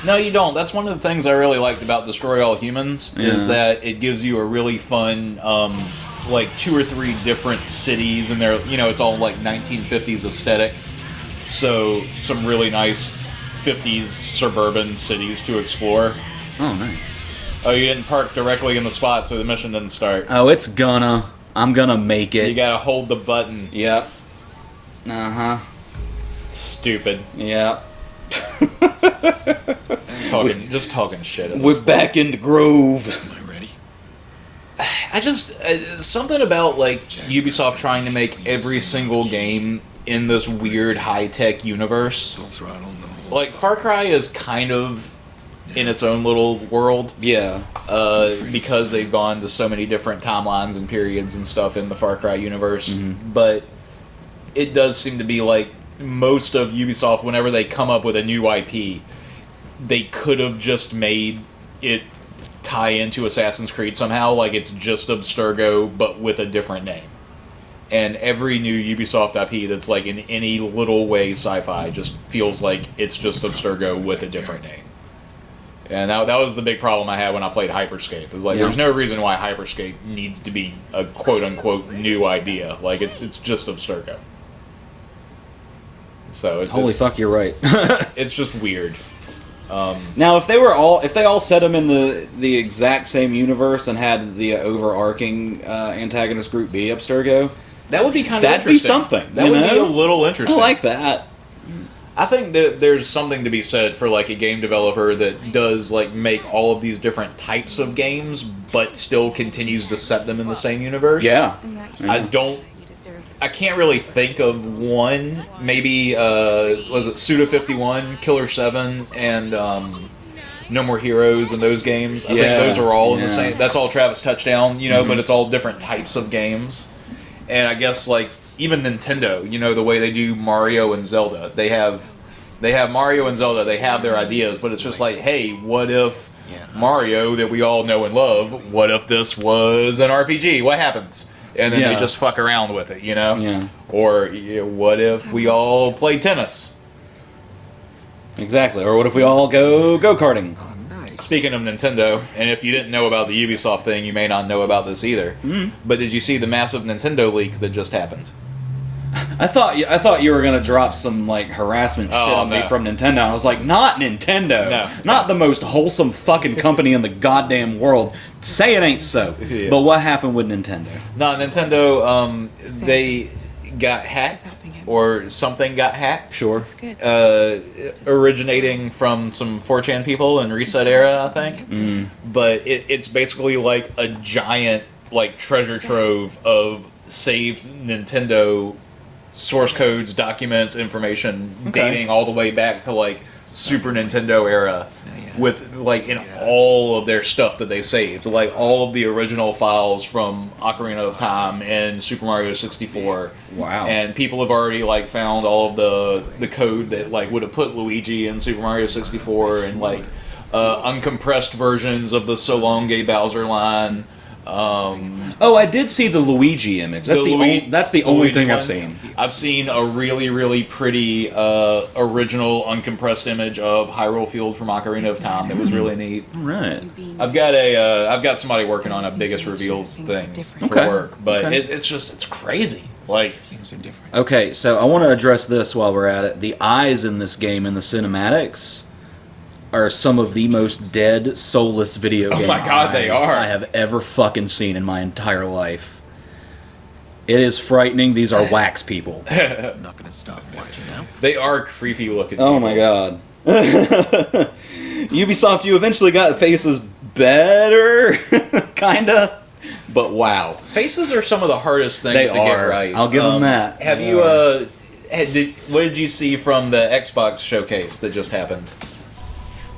Speaker 4: No, you don't. That's one of the things I really liked about Destroy All Humans, is that it gives you a really fun, like 2 or 3 different cities, and they're, it's all like 1950s aesthetic. So some really nice 50s suburban cities to explore.
Speaker 3: Oh, nice.
Speaker 4: Oh, you didn't park directly in the spot, so the mission didn't start.
Speaker 3: Oh, I'm gonna make it.
Speaker 4: You gotta hold the button.
Speaker 3: Yep. Uh-huh.
Speaker 4: Stupid.
Speaker 3: Yep.
Speaker 4: Just talking shit.
Speaker 3: We're back in the Grove.
Speaker 2: Am I ready?
Speaker 4: I just something about like Ubisoft trying to make every single game in this weird high-tech universe.
Speaker 2: Full throttle, no hold.
Speaker 4: Like Far Cry is kind of in its own little world.
Speaker 3: Yeah.
Speaker 4: Because they've gone to so many different timelines and periods and stuff in the Far Cry universe. But it does seem to be like most of Ubisoft, whenever they come up with a new IP, they could have just made it tie into Assassin's Creed somehow, like it's just Abstergo, but with a different name. And every new Ubisoft IP that's like in any little way sci-fi just feels like it's just Abstergo with a different name. And that was the big problem I had when I played Hyperscape. It was like, there's no reason why Hyperscape needs to be a quote-unquote new idea. Like, it's just Abstergo. So it's
Speaker 3: Holy fuck, you're right.
Speaker 4: it's just weird.
Speaker 3: Now, if they all set them in the exact same universe and had the overarching antagonist group be Abstergo,
Speaker 4: that would be kind of
Speaker 3: that'd be something.
Speaker 4: That would be a little interesting.
Speaker 3: I like that.
Speaker 4: I think that there's something to be said for like a game developer that does like make all of these different types of games, but still continues to set them in the same universe.
Speaker 3: Yeah.
Speaker 4: I can't really think of one. Maybe was it Suda 51, Killer 7, and No More Heroes and those games. I think those are all in the same. That's all Travis Touchdown, but it's all different types of games. And I guess like even Nintendo, the way they do Mario and Zelda, they have Mario and Zelda. They have their ideas, but it's just like, hey, what if Mario that we all know and love? What if this was an RPG? What happens? And then they just fuck around with it,
Speaker 3: Yeah.
Speaker 4: Or what if we all play tennis?
Speaker 3: Exactly. Or what if we all go go-karting?
Speaker 2: Oh, nice.
Speaker 4: Speaking of Nintendo, and if you didn't know about the Ubisoft thing, you may not know about this either. But did you see the massive Nintendo leak that just happened?
Speaker 3: I thought you were gonna drop some like harassment shit on me from Nintendo. I was like, not Nintendo, not the most wholesome fucking company in the goddamn world. Say it ain't so. But what happened with Nintendo?
Speaker 4: No, Nintendo. They got hacked, or something got hacked.
Speaker 3: Sure.
Speaker 4: Originating from some 4chan people in Reset Era, I think. But it's basically like a giant like treasure trove of saved Nintendo source codes, documents, information dating all the way back to like Super Nintendo era, with like in all of their stuff that they saved, like all of the original files from Ocarina of Time and Super Mario 64.
Speaker 3: Wow.
Speaker 4: And people have already like found all of the code that like would have put Luigi in Super Mario 64, and like uncompressed versions of the So Long Gay Bowser line.
Speaker 3: I did see the Luigi image. That's the only
Speaker 4: Luigi
Speaker 3: thing
Speaker 4: one.
Speaker 3: I've seen.
Speaker 4: I've seen a really, really pretty original uncompressed image of Hyrule Field from Ocarina of Time. That was really neat.
Speaker 3: Right.
Speaker 4: I've got somebody working on a biggest reveals thing for work, but it's crazy. Like,
Speaker 2: Things are different.
Speaker 3: Okay, so I want to address this while we're at it. The eyes in this game in the cinematics are some of the most dead, soulless video game
Speaker 4: my God, they
Speaker 3: eyes
Speaker 4: are.
Speaker 3: I have ever fucking seen in my entire life. It is frightening. These are wax people.
Speaker 2: I'm not gonna stop watching out.
Speaker 4: They are creepy looking.
Speaker 3: Oh my god. Ubisoft, you eventually got faces better, kinda. But wow.
Speaker 4: Faces are some of the hardest things
Speaker 3: They
Speaker 4: to get
Speaker 3: are.
Speaker 4: right.
Speaker 3: I'll give them that.
Speaker 4: Have
Speaker 3: They
Speaker 4: you
Speaker 3: are.
Speaker 4: what did you see from the Xbox showcase that just happened?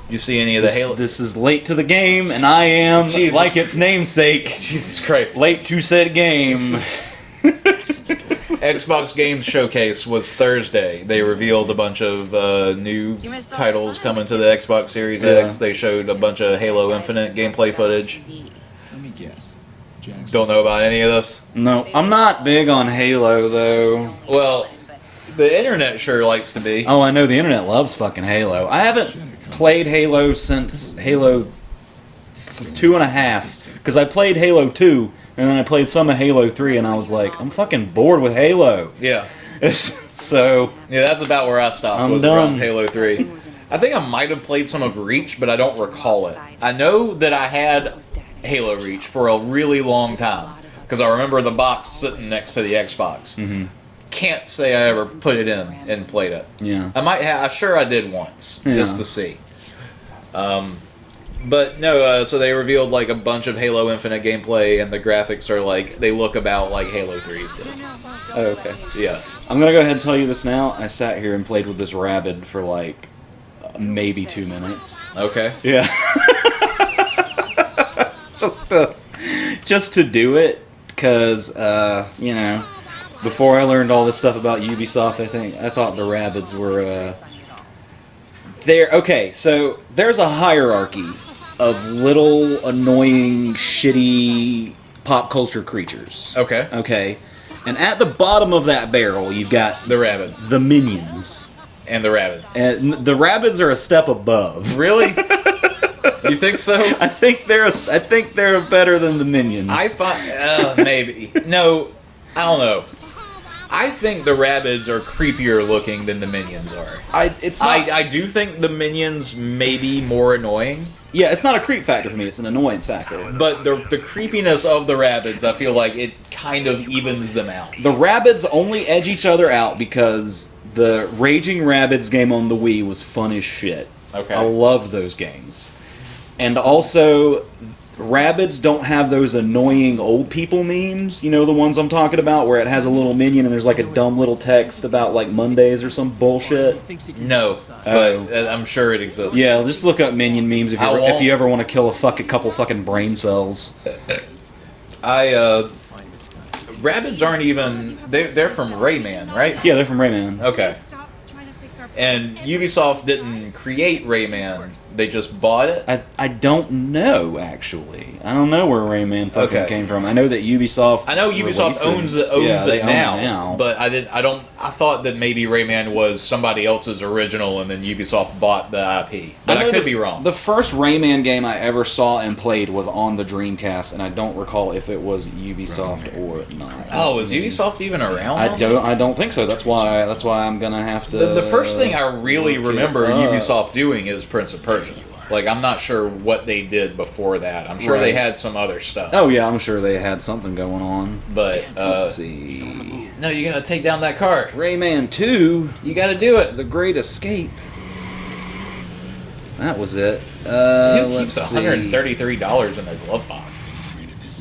Speaker 4: Did you see any of the Halo?
Speaker 3: This is late to the game, and I am,
Speaker 4: Jesus.
Speaker 3: like its namesake,
Speaker 4: Jesus Christ.
Speaker 3: late to said game.
Speaker 4: Xbox Games Showcase was Thursday. They revealed a bunch of new titles coming to the Xbox Series X. They showed a bunch of Halo Infinite gameplay footage.
Speaker 2: Let me guess. Jackson.
Speaker 4: Don't know about any of this.
Speaker 3: No, I'm not big on Halo, though.
Speaker 4: Well, the internet sure likes to be.
Speaker 3: Oh, I know the internet loves fucking Halo. I haven't played Halo since Halo 2.5, because I played Halo 2, and then I played some of Halo 3, and I was like, I'm fucking bored with Halo.
Speaker 4: Yeah.
Speaker 3: So,
Speaker 4: Yeah, that's about where I stopped.
Speaker 3: I'm
Speaker 4: was
Speaker 3: done.
Speaker 4: around Halo 3. I think I might have played some of Reach, but I don't recall it. I know that I had Halo Reach for a really long time because I remember the box sitting next to the Xbox.
Speaker 3: Mm-hmm.
Speaker 4: Can't say I ever put it in and played it.
Speaker 3: yeah.
Speaker 4: I might have. Sure, I did once
Speaker 3: Yeah.
Speaker 4: just to see. But no, so they revealed like a bunch of Halo Infinite gameplay, and the graphics are like they look about like Halo 3's did.
Speaker 3: Oh, okay.
Speaker 4: Yeah.
Speaker 3: I'm gonna go ahead and tell you this now. I sat here and played with this Rabid for like maybe 2 minutes.
Speaker 4: Okay.
Speaker 3: Yeah. just to do it, because you know, before I learned all this stuff about Ubisoft, I thought the Rabbids were there. Okay, so there's a hierarchy of little annoying, shitty pop culture creatures.
Speaker 4: Okay.
Speaker 3: Okay, and at the bottom of that barrel, you've got
Speaker 4: The Rabbids
Speaker 3: the minions,
Speaker 4: and the Rabbids.
Speaker 3: and the Rabbids are a step above.
Speaker 4: Really? You think so?
Speaker 3: I think they're better than the minions.
Speaker 4: I find maybe no. I don't know. I think the Rabbids are creepier looking than the minions are. I do think the minions may be more annoying,
Speaker 3: Yeah, it's not a creep factor for me. It's an annoyance factor.
Speaker 4: but the creepiness of the Rabbids, I feel like it kind of evens them out.
Speaker 3: The Rabbids only edge each other out because the Raging Rabbids game on the Wii was fun as shit.
Speaker 4: Okay.
Speaker 3: I love those games. And also, Rabbids don't have those annoying old people memes. You know the ones I'm talking about, where it has a little minion and there's like a dumb little text about like Mondays or some bullshit.
Speaker 4: No, but I'm sure it exists.
Speaker 3: Yeah, just look up minion memes if
Speaker 4: I won't-
Speaker 3: you ever want to kill a couple fucking brain cells.
Speaker 4: Rabbids aren't even. They're from Rayman, right?
Speaker 3: Yeah, they're from Rayman.
Speaker 4: Okay. And Ubisoft didn't create Rayman; they just bought it.
Speaker 3: I don't know, actually. I don't know where Rayman fucking
Speaker 4: Okay.
Speaker 3: came from. I know that Ubisoft.
Speaker 4: I know Ubisoft owns it,
Speaker 3: they own
Speaker 4: now, but I thought that maybe Rayman was somebody else's original, and then Ubisoft bought the IP. But I
Speaker 3: know
Speaker 4: could be wrong.
Speaker 3: The first Rayman game I ever saw and played was on the Dreamcast, and I don't recall if it was Ubisoft or not.
Speaker 4: Oh, is Ubisoft even around?
Speaker 3: I don't think so. That's why I'm gonna have to.
Speaker 4: The first thing I really
Speaker 3: look it
Speaker 4: remember
Speaker 3: up.
Speaker 4: Ubisoft doing is Prince of Persia. Like, I'm not sure what they did before that. I'm sure they
Speaker 3: Right.
Speaker 4: had some other stuff.
Speaker 3: Oh yeah, I'm sure they had something going on.
Speaker 4: But
Speaker 3: Let's see.
Speaker 4: no, you're gonna take down that car.
Speaker 3: Rayman 2,
Speaker 4: You got to do it.
Speaker 3: The Great Escape. That was it.
Speaker 4: Who
Speaker 3: Let's
Speaker 4: keeps
Speaker 3: see.
Speaker 4: $133 in their glove box?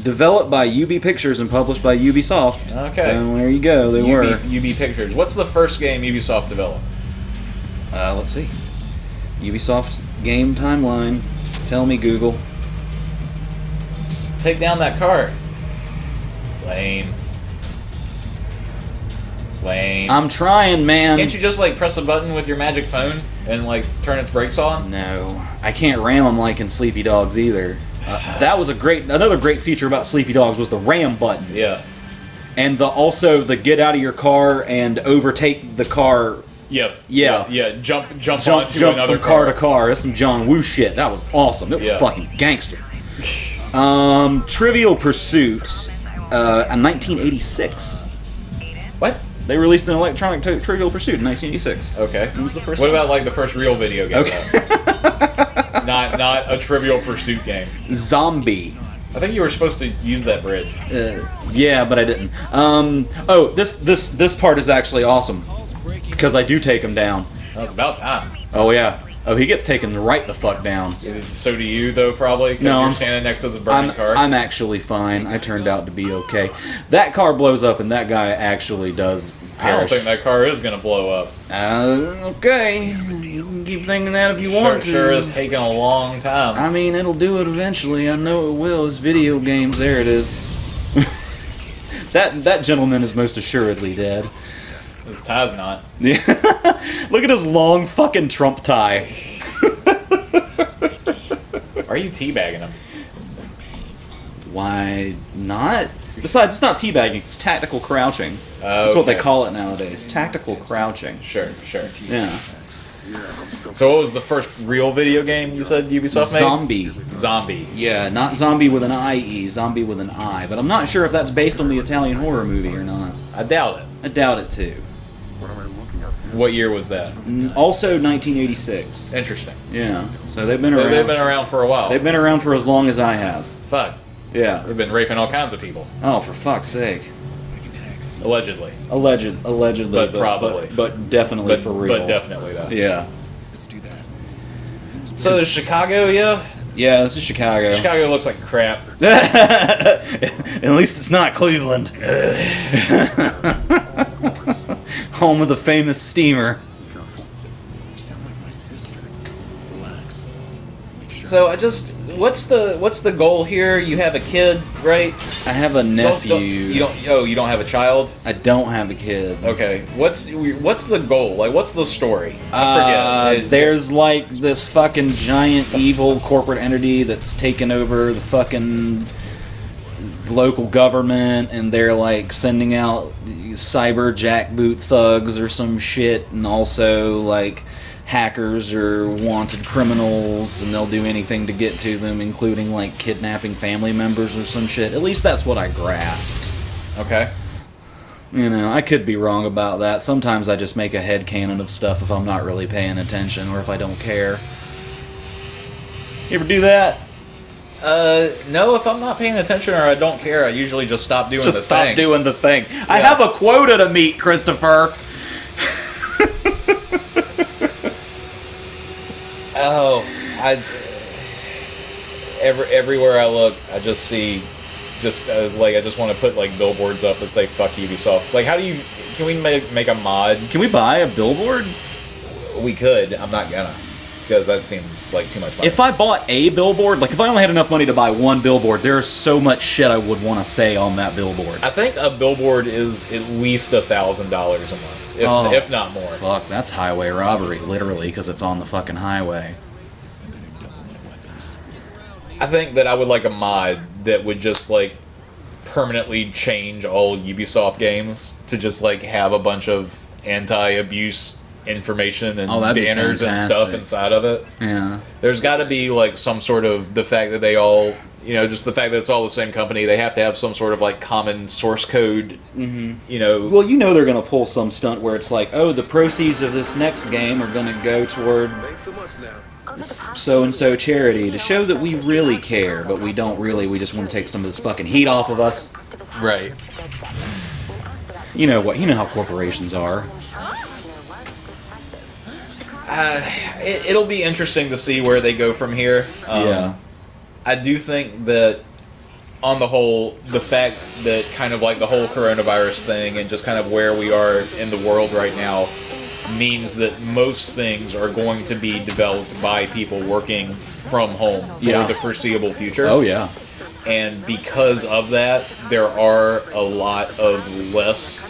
Speaker 3: Developed by UB Pictures and published by Ubisoft.
Speaker 4: Okay.
Speaker 3: So there you go. They were.
Speaker 4: UB Pictures. What's the first game Ubisoft developed?
Speaker 3: Let's see. Ubisoft game timeline. Tell me, Google.
Speaker 4: Take down that car. Lame.
Speaker 3: I'm trying, man.
Speaker 4: Can't you just like press a button with your magic phone and like turn its brakes on?
Speaker 3: No, I can't ram them like in Sleepy Dogs either. That was another great feature about Sleepy Dogs was the ram button,
Speaker 4: Yeah.
Speaker 3: and also the get out of your car and overtake the car.
Speaker 4: Yes.
Speaker 3: Yeah.
Speaker 4: Jump
Speaker 3: Jump
Speaker 4: onto another
Speaker 3: from car to car. That's some John Woo shit. That was awesome. It was
Speaker 4: Yeah.
Speaker 3: fucking gangster. Trivial Pursuit, in 1986.
Speaker 4: What?
Speaker 3: They released an electronic Trivial Pursuit in 1986.
Speaker 4: Okay.
Speaker 3: It was the first
Speaker 4: What
Speaker 3: one.
Speaker 4: about like the first real video game?
Speaker 3: Okay.
Speaker 4: though? not a Trivial Pursuit game.
Speaker 3: Zombie.
Speaker 4: I think you were supposed to use that bridge.
Speaker 3: Yeah, but I didn't. Oh, this part is actually awesome because I do take him down.
Speaker 4: Well, it's about time.
Speaker 3: Oh yeah. Oh, he gets taken right the fuck down.
Speaker 4: So do you, though, probably? Because
Speaker 3: No,
Speaker 4: you're
Speaker 3: I'm-
Speaker 4: standing next to the burning car.
Speaker 3: I'm actually fine. I turned out to be okay. That car blows up, and that guy actually does
Speaker 4: I don't
Speaker 3: perish.
Speaker 4: think that car is going to blow up.
Speaker 3: Okay. You can keep thinking that if you want to.
Speaker 4: Sure is taking a long time.
Speaker 3: I mean, it'll do it eventually. I know it will. It's video games. There it is. That gentleman is most assuredly dead.
Speaker 4: This tie's not.
Speaker 3: Yeah. Look at his long fucking Trump tie.
Speaker 4: Are you teabagging him?
Speaker 3: Why not? Besides, it's not teabagging. It's tactical crouching. That's what they
Speaker 4: Okay.
Speaker 3: call it nowadays. Tactical crouching.
Speaker 4: Sure.
Speaker 3: Yeah.
Speaker 4: So what was the first real video game you said Ubisoft made?
Speaker 3: Zombie.
Speaker 4: Zombie.
Speaker 3: Yeah, not zombie with an I-E, zombie with an I. But I'm not sure if that's based on the Italian horror movie or not.
Speaker 4: I doubt it.
Speaker 3: I doubt it too.
Speaker 4: What year was that?
Speaker 3: Also 1986.
Speaker 4: Interesting.
Speaker 3: Yeah. So they've been
Speaker 4: So
Speaker 3: around.
Speaker 4: they've been around for a while.
Speaker 3: They've been around for as long as I have.
Speaker 4: Fuck.
Speaker 3: Yeah.
Speaker 4: They've been raping all kinds of people.
Speaker 3: Oh, for fuck's sake.
Speaker 4: Allegedly.
Speaker 3: Allegedly,
Speaker 4: But probably.
Speaker 3: but definitely for real.
Speaker 4: But definitely, though.
Speaker 3: Yeah.
Speaker 2: Let's do that.
Speaker 4: So there's Chicago, yeah?
Speaker 3: Yeah, this is Chicago.
Speaker 4: Chicago looks like crap.
Speaker 3: At least it's not Cleveland. Home of the famous steamer.
Speaker 2: You sound like my sister. Relax. Make sure.
Speaker 4: So what's the goal here? You have a kid, right?
Speaker 3: I have a nephew.
Speaker 4: You don't have a child?
Speaker 3: I don't have a kid.
Speaker 4: Okay. What's the goal? Like, what's the story? I forget.
Speaker 3: There's like this fucking giant evil corporate entity that's taken over the fucking local government, and they're like sending out cyber jackboot thugs or some shit, and also like hackers or wanted criminals, and they'll do anything to get to them, including like kidnapping family members or some shit. At least that's what I grasped.
Speaker 4: Okay.
Speaker 3: You know, I could be wrong about that. Sometimes I just make a headcanon of stuff if I'm not really paying attention or if I don't care. You ever do that?
Speaker 4: No, if I'm not paying attention or I don't care, I usually just stop doing the
Speaker 3: Just stop
Speaker 4: thing.
Speaker 3: doing the thing. I have a quota to meet, Christopher.
Speaker 4: Oh, everywhere I look, I just see, I just want to put like billboards up that say "fuck Ubisoft." Like, can we make a mod?
Speaker 3: Can we buy a billboard?
Speaker 4: We could. I'm not gonna, because that seems like too much money.
Speaker 3: If I bought a billboard, like if I only had enough money to buy one billboard, there's so much shit I would want to say on that billboard.
Speaker 4: I think a billboard is at least $1,000 a month, if not more.
Speaker 3: Fuck, that's highway robbery, literally, because it's on the fucking highway.
Speaker 4: I think that I would like a mod that would just like permanently change all Ubisoft games to just like have a bunch of anti-abuse information and
Speaker 3: that'd be
Speaker 4: banners and stuff
Speaker 3: fantastic.
Speaker 4: inside of it.
Speaker 3: Yeah.
Speaker 4: There's got to be like some sort of the fact that they all, just the fact that it's all the same company. They have to have some sort of like common source code. Mm-hmm.
Speaker 3: Well, you know they're going to pull some stunt where it's like, oh, the proceeds of this next game are going to go toward
Speaker 1: Thanks so much now.
Speaker 3: so-and-so charity to show that we really care, but we don't really. We just want to take some of this fucking heat off of us.
Speaker 4: Right.
Speaker 3: You know what? You know how corporations are.
Speaker 4: It'll be interesting to see where they go from here.
Speaker 3: Yeah.
Speaker 4: I do think that on the whole, the fact that kind of like the whole coronavirus thing and just kind of where we are in the world right now means that most things are going to be developed by people working from home for
Speaker 3: Yeah.
Speaker 4: the foreseeable future.
Speaker 3: Oh, yeah.
Speaker 4: And because of that, there are a lot of less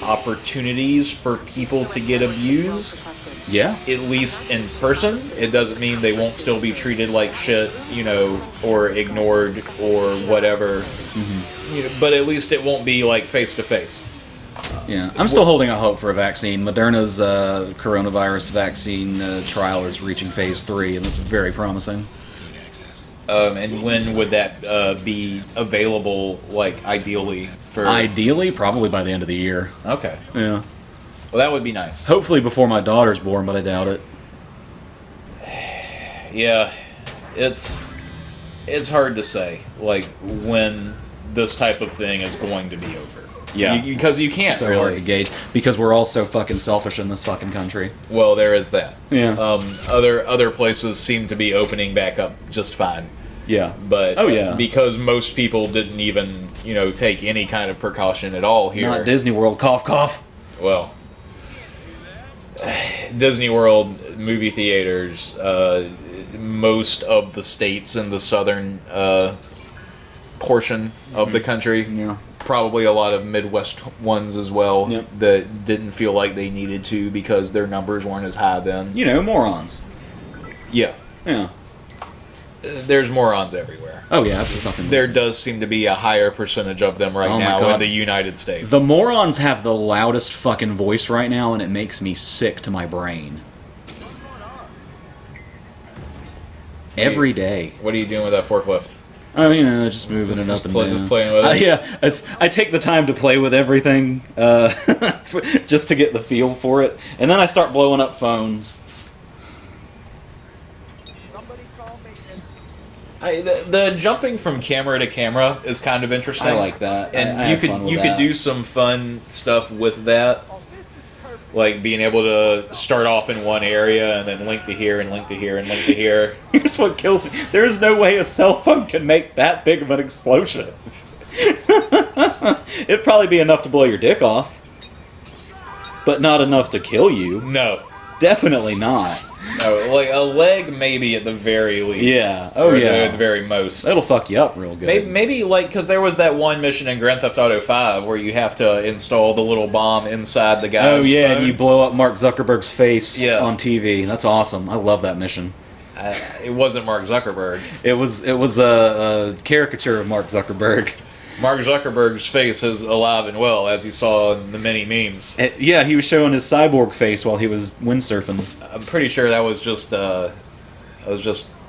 Speaker 4: opportunities for people to get abused,
Speaker 3: Yeah.
Speaker 4: at least in person. It doesn't mean they won't still be treated like shit, or ignored or whatever. Mm-hmm. But at least it won't be like face to face.
Speaker 3: Yeah. I'm still holding out hope for a vaccine. Moderna's coronavirus vaccine trial is reaching phase 3, and that's very promising.
Speaker 4: And when would that be available, like, ideally?
Speaker 3: Ideally, probably by the end of the year.
Speaker 4: Okay.
Speaker 3: Yeah.
Speaker 4: Well, that would be nice.
Speaker 3: Hopefully before my daughter's born, but I doubt it.
Speaker 4: Yeah. It's... it's hard to say, like, when this type of thing is going to be over. Because you can't
Speaker 3: so
Speaker 4: really.
Speaker 3: hard to gauge because we're all so fucking selfish in this fucking country.
Speaker 4: Well, there is that.
Speaker 3: Yeah.
Speaker 4: Other places seem to be opening back up just fine.
Speaker 3: Yeah.
Speaker 4: But
Speaker 3: Oh, yeah.
Speaker 4: because most people didn't even, take any kind of precaution at all here.
Speaker 3: Not Disney World. Cough, cough.
Speaker 4: Well, Disney World, movie theaters, most of the states in the southern portion of the country.
Speaker 3: Yeah.
Speaker 4: Probably a lot of Midwest ones as well
Speaker 3: Yep.
Speaker 4: that didn't feel like they needed to because their numbers weren't as high then.
Speaker 3: Morons.
Speaker 4: Yeah.
Speaker 3: Yeah.
Speaker 4: There's morons everywhere.
Speaker 3: Oh, yeah, absolutely.
Speaker 4: There does seem to be a higher percentage of them right
Speaker 3: Oh my
Speaker 4: now
Speaker 3: God.
Speaker 4: in the United States.
Speaker 3: The morons have the loudest fucking voice right now, and it makes me sick to my brain. Every day.
Speaker 4: What are you doing with that forklift?
Speaker 3: Oh, just moving it up and down.
Speaker 4: Just playing with it?
Speaker 3: Yeah, I take the time to play with everything, just to get the feel for it, and then I start blowing up phones.
Speaker 4: The jumping from camera to camera is kind of interesting.
Speaker 3: I like that.
Speaker 4: and
Speaker 3: I
Speaker 4: you
Speaker 3: have
Speaker 4: could
Speaker 3: fun with
Speaker 4: you
Speaker 3: that.
Speaker 4: could do some fun stuff with that, like being able to start off in one area and then link to here and link to here and link to here.
Speaker 3: Here's what kills me. There is no way a cell phone can make that big of an explosion. It'd probably be enough to blow your dick off, but not enough to kill you.
Speaker 4: No,
Speaker 3: Definitely not.
Speaker 4: no, like a leg maybe at the very least.
Speaker 3: Yeah. Oh,
Speaker 4: Or
Speaker 3: yeah.
Speaker 4: at the very most.
Speaker 3: That'll fuck you up real good.
Speaker 4: Maybe like because there was that one mission in Grand Theft Auto 5 where you have to install the little bomb inside the guy's
Speaker 3: Oh yeah,
Speaker 4: phone.
Speaker 3: and you blow up Mark Zuckerberg's face
Speaker 4: Yeah.
Speaker 3: on TV. That's awesome. I love that mission.
Speaker 4: It wasn't Mark Zuckerberg.
Speaker 3: It was a caricature of Mark Zuckerberg.
Speaker 4: Mark Zuckerberg's face is alive and well, as you saw in the many memes.
Speaker 3: Yeah, he was showing his cyborg face while he was windsurfing.
Speaker 4: I'm pretty sure that was just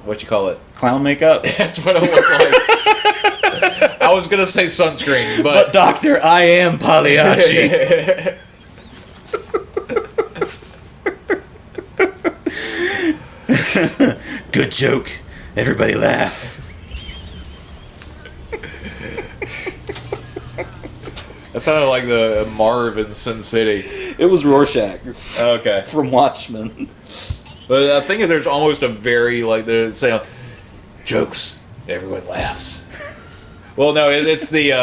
Speaker 4: what you call it.
Speaker 3: Clown makeup.
Speaker 4: That's what it looked like. I was gonna say sunscreen,
Speaker 3: But
Speaker 4: but
Speaker 3: Doctor, I am Pagliacci. Good joke. Everybody laugh.
Speaker 4: that sounded like the Marv in Sin City.
Speaker 3: It was Rorschach
Speaker 4: Okay,
Speaker 3: from Watchmen.
Speaker 4: but I think there's almost a very like the saying jokes. Everyone laughs. Well, no, it's the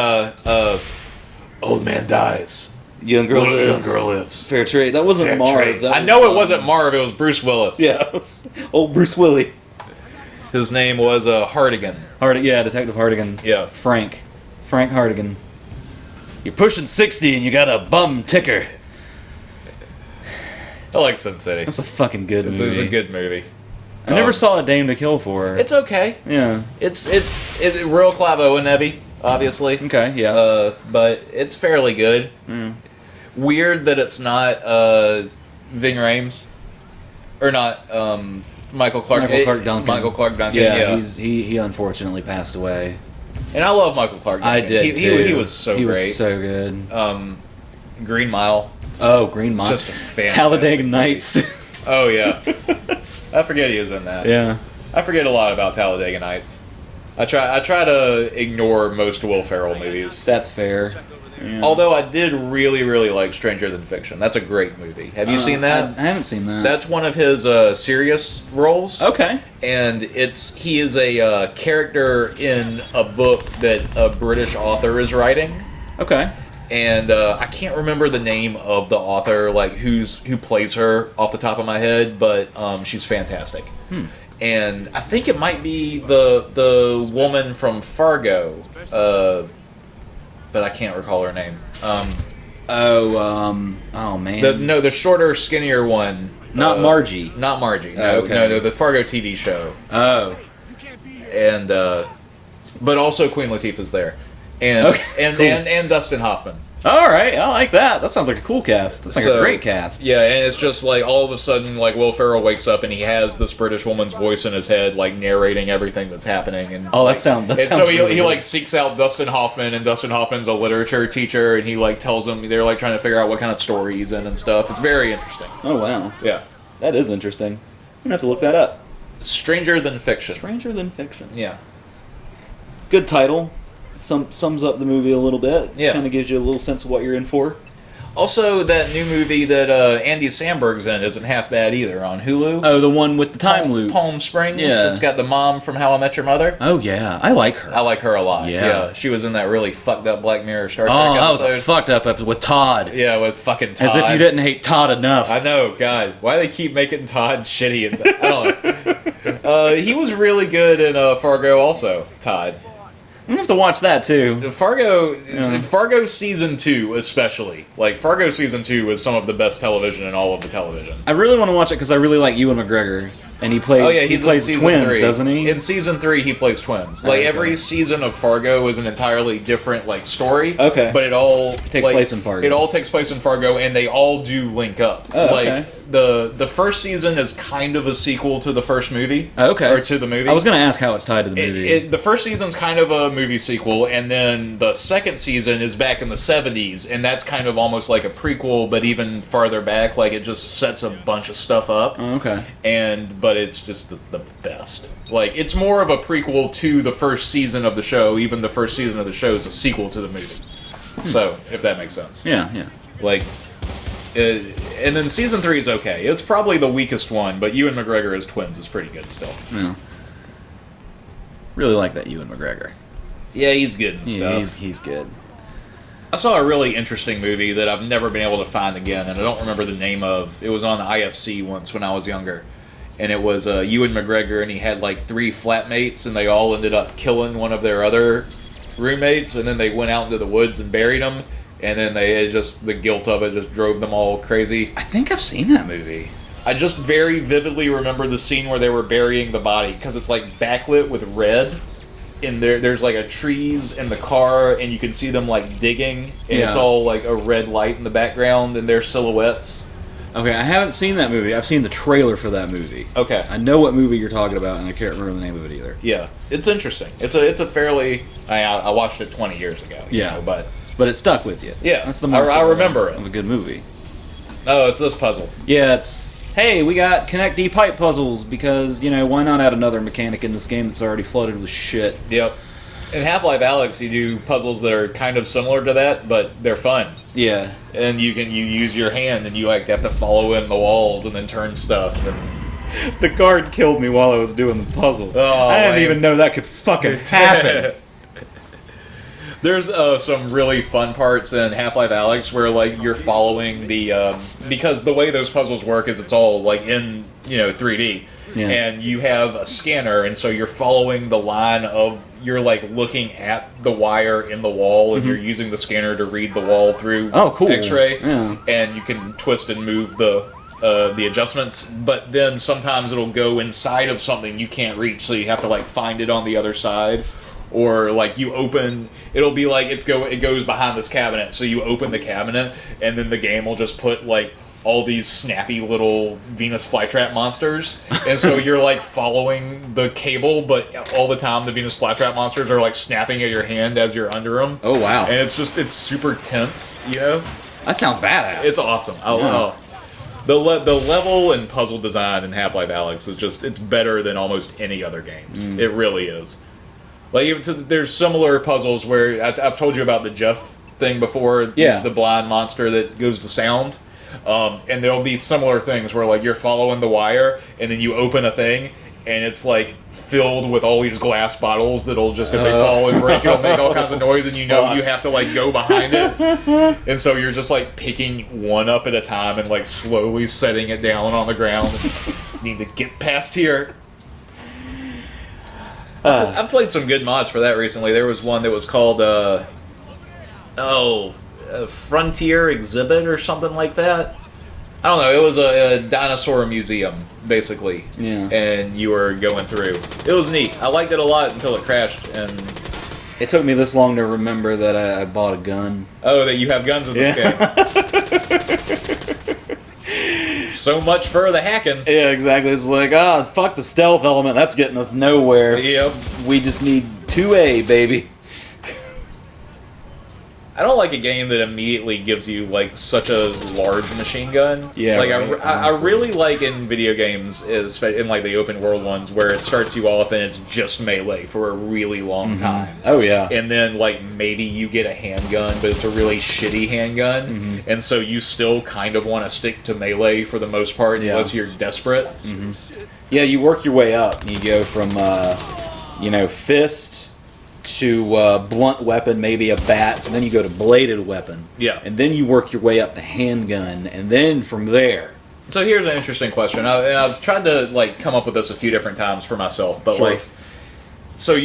Speaker 4: old man dies.
Speaker 3: Young girl
Speaker 4: Little
Speaker 3: lives.
Speaker 4: young girl lives.
Speaker 3: Fair trade. That wasn't
Speaker 4: Fair
Speaker 3: Marv.
Speaker 4: trade.
Speaker 3: That
Speaker 4: I know it
Speaker 3: was,
Speaker 4: wasn't Marv. It was Bruce Willis.
Speaker 3: Yeah, it was old Bruce Willie.
Speaker 4: His name was Hardigan.
Speaker 3: Yeah, Detective Hardigan.
Speaker 4: Yeah.
Speaker 3: Frank Hardigan. You're pushing 60 and you got a bum ticker.
Speaker 4: I like Sin City.
Speaker 3: That's a fucking good
Speaker 4: It's
Speaker 3: movie.
Speaker 4: a good movie.
Speaker 3: I never saw A Dame to Kill For.
Speaker 4: It's okay.
Speaker 3: Yeah.
Speaker 4: It's real Clavo and Evie, obviously.
Speaker 3: Okay. Yeah.
Speaker 4: But it's fairly good.
Speaker 3: Mm.
Speaker 4: Weird that it's not Ving Rhames or not Michael Clark.
Speaker 3: Michael Clark Duncan.
Speaker 4: Michael Clark Duncan.
Speaker 3: Yeah.
Speaker 4: Yeah,
Speaker 3: He unfortunately passed away.
Speaker 4: and I love Michael Clark Duncan.
Speaker 3: I did too.
Speaker 4: He was so
Speaker 3: He
Speaker 4: great.
Speaker 3: was so good.
Speaker 4: Green Mile.
Speaker 3: Oh, Green Mile.
Speaker 4: Just a fantastic
Speaker 3: Talladega
Speaker 4: movie.
Speaker 3: Nights.
Speaker 4: Oh yeah. I forget he was in that.
Speaker 3: Yeah.
Speaker 4: I forget a lot about Talladega Nights. I try to ignore most Will Ferrell movies.
Speaker 3: That's fair. Yeah.
Speaker 4: Although I did really, really like Stranger Than Fiction. That's a great movie. Have you seen that?
Speaker 3: I haven't seen that.
Speaker 4: That's one of his serious roles.
Speaker 3: Okay.
Speaker 4: And he is a character in a book that a British author is writing.
Speaker 3: Okay.
Speaker 4: And I can't remember the name of the author, like who plays her off the top of my head, but she's fantastic. And I think it might be the woman from Fargo, but I can't recall her name.
Speaker 3: Oh man.
Speaker 4: The shorter, skinnier one.
Speaker 3: Not Margie.
Speaker 4: Not Margie. No,
Speaker 3: Oh, okay.
Speaker 4: no, the Fargo TV show.
Speaker 3: Oh.
Speaker 4: And but also Queen Latifah's there, and
Speaker 3: Okay, cool.
Speaker 4: and Dustin Hoffman.
Speaker 3: All right. I like that. That sounds like a cool cast. That's like a great cast.
Speaker 4: Yeah, and it's just like all of a sudden, like Will Ferrell wakes up and he has this British woman's voice in his head, like narrating everything that's happening. And
Speaker 3: Oh,
Speaker 4: like,
Speaker 3: that sounds
Speaker 4: and so he
Speaker 3: really good.
Speaker 4: like seeks out Dustin Hoffman, and Dustin Hoffman's a literature teacher, and he like tells him they're like trying to figure out what kind of story he's in and stuff. It's very interesting.
Speaker 3: Oh wow.
Speaker 4: Yeah,
Speaker 3: That is interesting. I'm gonna have to look that up.
Speaker 4: Stranger Than Fiction.
Speaker 3: Stranger Than Fiction.
Speaker 4: Yeah.
Speaker 3: Good title. Sums up the movie a little bit.
Speaker 4: Yeah.
Speaker 3: Kind of gives you a little sense of what you're in for.
Speaker 4: Also, that new movie that Andy Samberg's in isn't half bad either on Hulu.
Speaker 3: Oh, the one with the time loop.
Speaker 4: Palm Springs.
Speaker 3: Yeah.
Speaker 4: It's got the mom from How I Met Your Mother.
Speaker 3: Oh, yeah. I like her.
Speaker 4: I like her a lot.
Speaker 3: Yeah.
Speaker 4: She was in that really fucked up Black Mirror Star Trek
Speaker 3: Oh, that was
Speaker 4: episode.
Speaker 3: a fucked up episode with Todd.
Speaker 4: Yeah, with fucking Todd.
Speaker 3: As if you didn't hate Todd enough.
Speaker 4: I know, God. Why do they keep making Todd shitty? I don't know. He was really good in Fargo also, Todd.
Speaker 3: I'm gonna have to watch that too.
Speaker 4: Fargo season 2 especially. Like, Fargo season 2 is some of the best television in all of the television.
Speaker 3: I really want to watch it because I really like Ewan McGregor, and he plays.
Speaker 4: Oh yeah,
Speaker 3: he
Speaker 4: he's
Speaker 3: plays
Speaker 4: in season
Speaker 3: twins,
Speaker 4: 3.
Speaker 3: doesn't he?
Speaker 4: In season 3, he plays twins. Like,
Speaker 3: Okay.
Speaker 4: every season of Fargo is an entirely different like story.
Speaker 3: Okay.
Speaker 4: But it all
Speaker 3: Takes place in Fargo.
Speaker 4: It all takes place in Fargo, and they all do link up.
Speaker 3: Oh,
Speaker 4: like
Speaker 3: okay.
Speaker 4: the first season is kind of a sequel to the first movie.
Speaker 3: Okay.
Speaker 4: Or to the movie.
Speaker 3: I was gonna ask how it's tied to the movie.
Speaker 4: The first season's kind of a movie sequel, and then the second season is back in the 70s, and that's kind of almost like a prequel, but even farther back. Like, it just sets a bunch of stuff up.
Speaker 3: Oh, okay.
Speaker 4: But it's just the best. Like, it's more of a prequel to the first season of the show. Even the first season of the show is a sequel to the movie. So, if that makes sense.
Speaker 3: Yeah.
Speaker 4: Like, and then season 3 is okay. It's probably the weakest one, but Ewan McGregor as twins is pretty good still.
Speaker 3: Yeah. Really like that Ewan McGregor.
Speaker 4: Yeah, he's good and
Speaker 3: Yeah,
Speaker 4: stuff.
Speaker 3: he's good.
Speaker 4: I saw a really interesting movie that I've never been able to find again, and I don't remember the name of. It was on IFC once when I was younger. And it was Ewan McGregor, and he had like 3 flatmates, and they all ended up killing one of their other roommates, and then they went out into the woods and buried them, and then the guilt of it just drove them all crazy.
Speaker 3: I think I've seen that movie.
Speaker 4: I just very vividly remember the scene where they were burying the body, because it's like backlit with red. And there's like a trees in the car, and you can see them like digging, and it's
Speaker 3: Yeah.
Speaker 4: all like a red light in the background, and their silhouettes.
Speaker 3: Okay, I haven't seen that movie. I've seen the trailer for that movie.
Speaker 4: Okay,
Speaker 3: I know what movie you're talking about, and I can't remember the name of it either.
Speaker 4: yeah, it's interesting. It's a fairly. I watched it 20 years ago. you
Speaker 3: Yeah.
Speaker 4: know, but
Speaker 3: But it stuck with you.
Speaker 4: Yeah,
Speaker 3: That's the mark
Speaker 4: I
Speaker 3: of
Speaker 4: remember it.
Speaker 3: of a good movie.
Speaker 4: oh, it's this puzzle.
Speaker 3: Yeah, it's hey, we got Connect D pipe puzzles because why not add another mechanic in this game that's already flooded with shit.
Speaker 4: Yep. In Half-Life Alyx, you do puzzles that are kind of similar to that, but they're fun.
Speaker 3: Yeah.
Speaker 4: And you use your hand, and you like have to follow in the walls and then turn stuff. And
Speaker 3: The guard killed me while I was doing the puzzle.
Speaker 4: Oh,
Speaker 3: I didn't
Speaker 4: lame.
Speaker 3: even know that could fucking happen.
Speaker 4: There's some really fun parts in Half-Life Alyx where like you're following the because the way those puzzles work is it's all like in 3D,
Speaker 3: Yeah.
Speaker 4: and you have a scanner, and so you're following the line of you're like looking at the wire in the wall, and you're using the scanner to read the wall through
Speaker 3: Oh, cool.
Speaker 4: X-ray,
Speaker 3: Yeah.
Speaker 4: and you can twist and move the adjustments, but then sometimes it'll go inside of something you can't reach, so you have to like find it on the other side. Or like it'll be like it goes behind this cabinet, so you open the cabinet, and then the game will just put like all these snappy little Venus flytrap monsters, and so you're like following the cable, but all the time the Venus flytrap monsters are like snapping at your hand as you're under them.
Speaker 3: Oh, wow.
Speaker 4: And it's super tense,
Speaker 3: That sounds badass.
Speaker 4: It's awesome.
Speaker 3: Yeah.
Speaker 4: The level and puzzle design in Half-Life Alyx is it's better than almost any other games. It really is. Like there's similar puzzles where I've told you about the Jeff thing before.
Speaker 3: Yeah.
Speaker 4: The blind monster that goes to sound. And there'll be similar things where like you're following the wire, and then you open a thing, and it's like filled with all these glass bottles that'll just if they fall and break, it'll make all kinds of noise, and you have to like go behind it, and so you're just like picking one up at a time and like slowly setting it down on the ground. And you just need to get past here. I've played some good mods for that recently. There was one that was called Frontier Exhibit or something like that. I don't know. It was a dinosaur museum, basically.
Speaker 3: Yeah.
Speaker 4: And you were going through. It was neat. I liked it a lot until it crashed. And
Speaker 3: It took me this long to remember that I bought a gun.
Speaker 4: that you have guns in this game. So much for the hacking.
Speaker 3: Yeah, exactly. It's like, fuck the stealth element. That's getting us nowhere.
Speaker 4: Yep.
Speaker 3: We just need 2A, baby.
Speaker 4: I don't like a game that immediately gives you like such a large machine gun.
Speaker 3: Yeah,
Speaker 4: like
Speaker 3: right,
Speaker 4: I
Speaker 3: honestly.
Speaker 4: really like in video games, in like the open world ones, where it starts you off and it's just melee for a really long time.
Speaker 3: Oh yeah.
Speaker 4: And then like maybe you get a handgun, but it's a really shitty handgun, and so you still kind of want to stick to melee for the most part,
Speaker 3: Yeah.
Speaker 4: unless you're desperate.
Speaker 3: Yeah, you work your way up. You go from, fist to blunt weapon, maybe a bat, and then you go to bladed weapon.
Speaker 4: Yeah.
Speaker 3: And then you work your way up to handgun, and then from there.
Speaker 4: So here's an interesting question. I've tried to like come up with this a few different times for myself, but
Speaker 3: Sure.
Speaker 4: like, so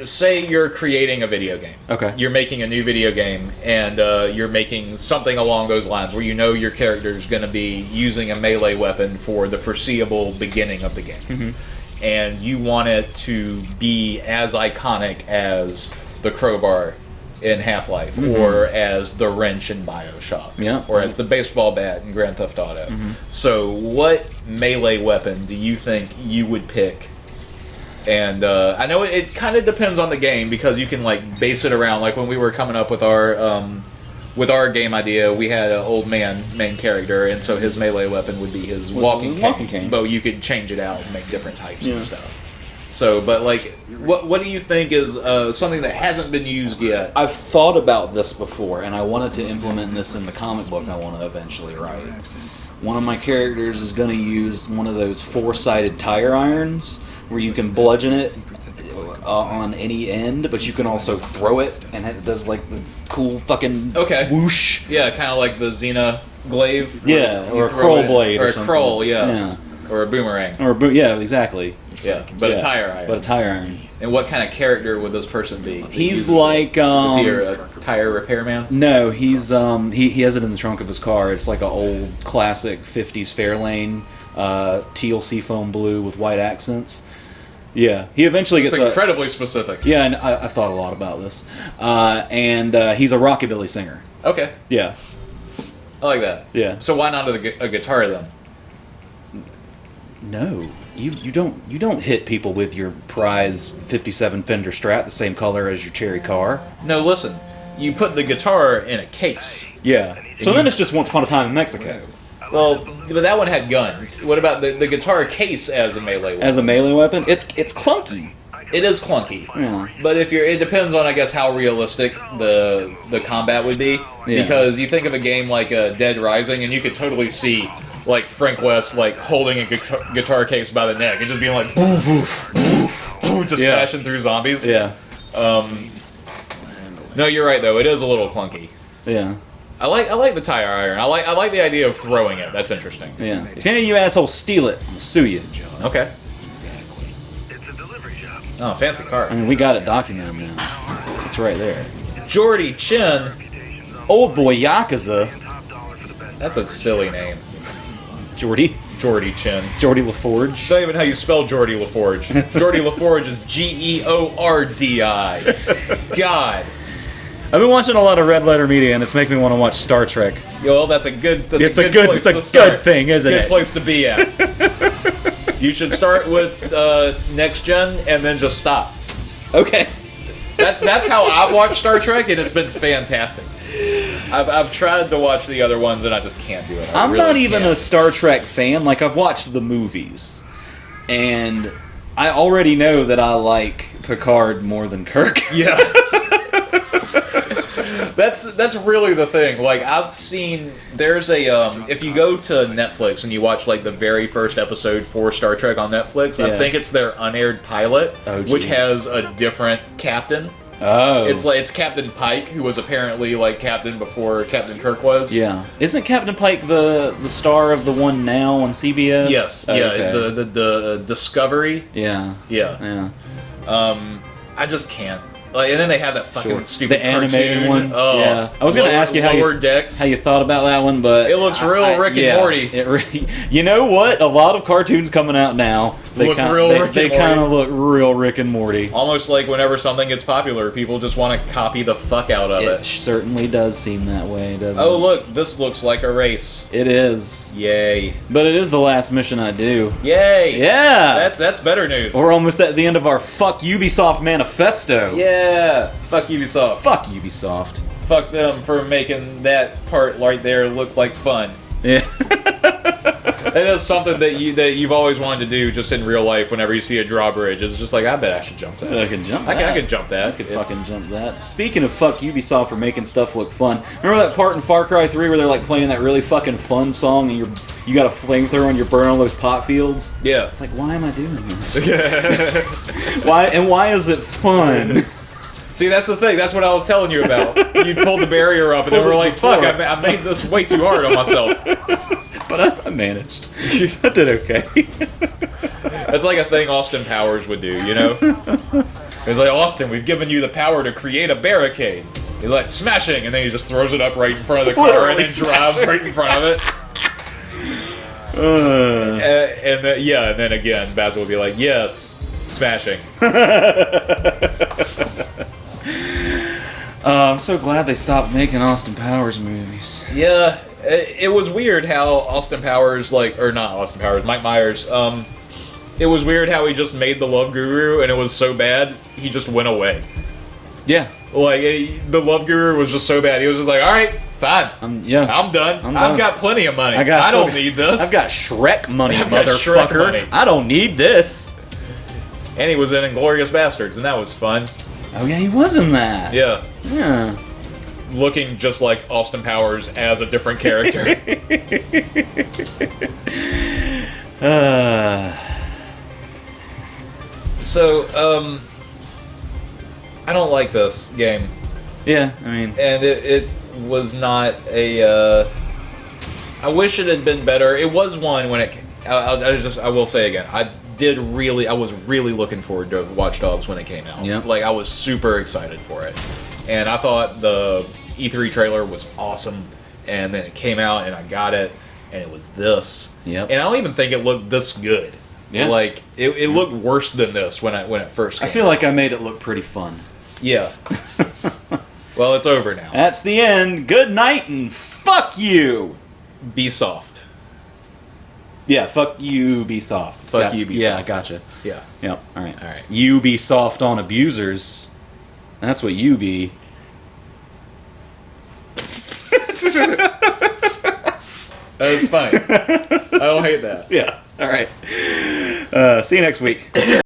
Speaker 4: say you're creating a video game.
Speaker 3: Okay.
Speaker 4: You're making a new video game, and you're making something along those lines where you know your character is going to be using a melee weapon for the foreseeable beginning of the game, and you want it to be as iconic as the crowbar in Half-Life, or as the wrench in BioShock,
Speaker 3: Yeah.
Speaker 4: or as the baseball bat in Grand Theft Auto. So, what melee weapon do you think you would pick? And I know it kind of depends on the game, because you can like base it around, like when we were coming up with our game idea, we had an old man main character, and so his melee weapon would be his walking cane. But you could change it out and make different types and stuff. So, but like, what do you think is something that hasn't been used yet?
Speaker 3: I've thought about this before, and I wanted to implement this in the comic book I want to eventually write. One of my characters is going to use one of those four-sided tire irons, where you can bludgeon it on any end, but you can also throw it, and it does like the cool fucking whoosh.
Speaker 4: Yeah, kind of like the Xena glaive.
Speaker 3: Yeah,
Speaker 4: where
Speaker 3: or a
Speaker 4: you throw
Speaker 3: Kroll
Speaker 4: it-
Speaker 3: blade
Speaker 4: or
Speaker 3: or
Speaker 4: a
Speaker 3: something.
Speaker 4: Kroll, yeah.
Speaker 3: Yeah.
Speaker 4: Or a boomerang.
Speaker 3: Or yeah, exactly.
Speaker 4: Yeah, but
Speaker 3: Yeah,
Speaker 4: a tire iron.
Speaker 3: But a tire iron.
Speaker 4: And what kind of character would this person be? that
Speaker 3: He's
Speaker 4: uses it?
Speaker 3: like
Speaker 4: Is he a tire repairman?
Speaker 3: No, he's he has it in the trunk of his car. It's like an old classic '50s Fairlane, teal seafoam blue with white accents. Yeah, he eventually
Speaker 4: It's
Speaker 3: gets
Speaker 4: incredibly specific.
Speaker 3: Yeah, and I've thought a lot about this. And he's a rockabilly singer.
Speaker 4: Okay,
Speaker 3: Yeah,
Speaker 4: I like that.
Speaker 3: yeah.
Speaker 4: So why not a guitar then?
Speaker 3: No, you don't hit people with your prize '57 Fender Strat, the same color as your cherry car.
Speaker 4: No, listen. You put the guitar in a case.
Speaker 3: Yeah. So then it's just Once Upon a Time in Mexico.
Speaker 4: Well, but that one had guns. What about the guitar case as a melee weapon?
Speaker 3: As a melee weapon, it's clunky.
Speaker 4: It is clunky.
Speaker 3: Yeah.
Speaker 4: But it depends on, I guess, how realistic the combat would be.
Speaker 3: Yeah.
Speaker 4: Because you think of a game like Dead Rising, and you could totally see like Frank West like holding a guitar case by the neck and just being like boof, boof, boof, boof, just
Speaker 3: Yeah.
Speaker 4: smashing through zombies.
Speaker 3: Yeah.
Speaker 4: No, you're right though. It is a little clunky.
Speaker 3: Yeah.
Speaker 4: I like the tire iron. I like the idea of throwing it. That's interesting.
Speaker 3: Yeah. If any of you assholes steal it, I'll sue you.
Speaker 4: Okay.
Speaker 5: It's a delivery job.
Speaker 4: Oh, fancy car.
Speaker 3: I mean, we got it documented now. It's right there.
Speaker 4: Jordy Chin.
Speaker 3: Old boy Yakuza.
Speaker 5: Top dollar for the best.
Speaker 4: That's a silly name.
Speaker 3: Jordy.
Speaker 4: Jordy Chin.
Speaker 3: Jordy
Speaker 4: It's
Speaker 3: LaForge.
Speaker 4: not even how you spell Jordy LaForge. Jordy LaForge is Geordi. God.
Speaker 3: I've been watching a lot of Red Letter Media, and it's making me want to watch Star Trek.
Speaker 4: Well, that's a good. That's
Speaker 3: It's
Speaker 4: a
Speaker 3: a
Speaker 4: good.
Speaker 3: good-
Speaker 4: place
Speaker 3: it's a
Speaker 4: to start.
Speaker 3: good thing, isn't
Speaker 4: Good
Speaker 3: it?
Speaker 4: place to be at. You should start with Next Gen and then just stop.
Speaker 3: Okay.
Speaker 4: That's how I've watched Star Trek, and it's been fantastic. I've tried to watch the other ones, and I just can't do it. I
Speaker 3: I'm
Speaker 4: really
Speaker 3: not even
Speaker 4: can't.
Speaker 3: a Star Trek fan. Like, I've watched the movies, and I already know that I like Picard more than Kirk.
Speaker 4: Yeah. That's really the thing. Like, I've seen there's a if you go to Netflix and you watch like the very first episode for Star Trek on Netflix,
Speaker 3: Yeah.
Speaker 4: I think it's their unaired pilot,
Speaker 3: Oh,
Speaker 4: which
Speaker 3: geez.
Speaker 4: has a different captain.
Speaker 3: Oh.
Speaker 4: It's Captain Pike, who was apparently like captain before Captain Kirk was.
Speaker 3: Yeah. Isn't Captain Pike the star of the one now on CBS?
Speaker 4: Yes.
Speaker 3: Oh,
Speaker 4: Yeah.
Speaker 3: okay.
Speaker 4: The Discovery.
Speaker 3: Yeah.
Speaker 4: Yeah.
Speaker 3: Yeah.
Speaker 4: I just can't. Like, and then they have that fucking
Speaker 3: Sure.
Speaker 4: stupid
Speaker 3: The animated
Speaker 4: cartoon.
Speaker 3: one?
Speaker 4: Oh,
Speaker 3: Yeah. I was gonna ask you how
Speaker 4: Lower
Speaker 3: you-
Speaker 4: Decks.
Speaker 3: How you thought about that one, but
Speaker 4: It looks real Rick and Morty.
Speaker 3: You know what? A lot of cartoons coming out now.
Speaker 4: Look real Rick and
Speaker 3: They
Speaker 4: Morty.
Speaker 3: kind of look real Rick and Morty.
Speaker 4: Almost like whenever something gets popular, people just want to copy the fuck out of
Speaker 3: It
Speaker 4: it.
Speaker 3: certainly does seem that way, doesn't
Speaker 4: Oh
Speaker 3: it?
Speaker 4: look, this looks like a race.
Speaker 3: It is.
Speaker 4: Yay!
Speaker 3: But it is the last mission I do.
Speaker 4: Yay!
Speaker 3: Yeah.
Speaker 4: That's better news.
Speaker 3: We're almost at the end of our Fuck Ubisoft manifesto.
Speaker 4: Yeah. Fuck Ubisoft.
Speaker 3: Fuck Ubisoft.
Speaker 4: fuck them for making that part right there look like fun.
Speaker 3: Yeah.
Speaker 4: It is something that you've always wanted to do just in real life. Whenever you see a drawbridge, it's just like, I bet I should jump that.
Speaker 3: I can jump that.
Speaker 4: I could jump that.
Speaker 3: I could fucking jump that. Speaking of fuck Ubisoft for making stuff look fun, remember that part in Far Cry 3 where they're like playing that really fucking fun song and you got a flamethrower and you're burning all those pot fields?
Speaker 4: Yeah.
Speaker 3: It's like, why am I doing this? Why is it fun?
Speaker 4: See, that's the thing. That's what I was telling you about. You pulled the barrier up, and then we're like, "Fuck! I made this way too hard on myself."
Speaker 3: But I managed. I did okay.
Speaker 4: That's like a thing Austin Powers would do, you know? It's like, Austin, we've given you the power to create a barricade. He's like, smashing, and then he just throws it up right in front of the car and then drives right in front of it. And then again, Basil will be like, yes, smashing.
Speaker 3: I'm so glad they stopped making Austin Powers movies.
Speaker 4: Yeah, it was weird how Austin Powers, Mike Myers, it was weird how he just made the Love Guru, and it was so bad, he just went away.
Speaker 3: Yeah.
Speaker 4: Like, the Love Guru was just so bad, he was just like, alright, fine. I'm done. I've got plenty of money. I don't need this.
Speaker 3: I've got Shrek money,
Speaker 4: I've got
Speaker 3: motherfucker.
Speaker 4: Shrek money.
Speaker 3: I don't need this.
Speaker 4: And he was in Inglourious Bastards, and that was fun.
Speaker 3: Oh yeah, he was in that.
Speaker 4: Yeah.
Speaker 3: Yeah.
Speaker 4: Looking just like Austin Powers as a different character. So, I don't like this game.
Speaker 3: Yeah, I mean...
Speaker 4: And it was not a, I wish it had been better. It was one when it came. I will say again, I was really looking forward to Watch Dogs when it came out.
Speaker 3: Yep.
Speaker 4: Like, I was super excited for it. And I thought the E3 trailer was awesome. And then it came out and I got it. And it was this.
Speaker 3: Yep.
Speaker 4: And I don't even think it looked this good.
Speaker 3: Yeah.
Speaker 4: Like, it looked worse than this when it first came
Speaker 3: I feel like I made it look pretty fun.
Speaker 4: Yeah. Well, it's over now.
Speaker 3: That's the end. Good night and fuck you!
Speaker 4: Be soft.
Speaker 3: Yeah, fuck you, be soft.
Speaker 4: Fuck you, be
Speaker 3: yeah,
Speaker 4: soft.
Speaker 3: gotcha.
Speaker 4: Yeah.
Speaker 3: Yep, alright.
Speaker 4: Alright.
Speaker 3: You be soft on abusers. That's what you be.
Speaker 4: That is funny. I don't hate that.
Speaker 3: Yeah, alright. See you next week.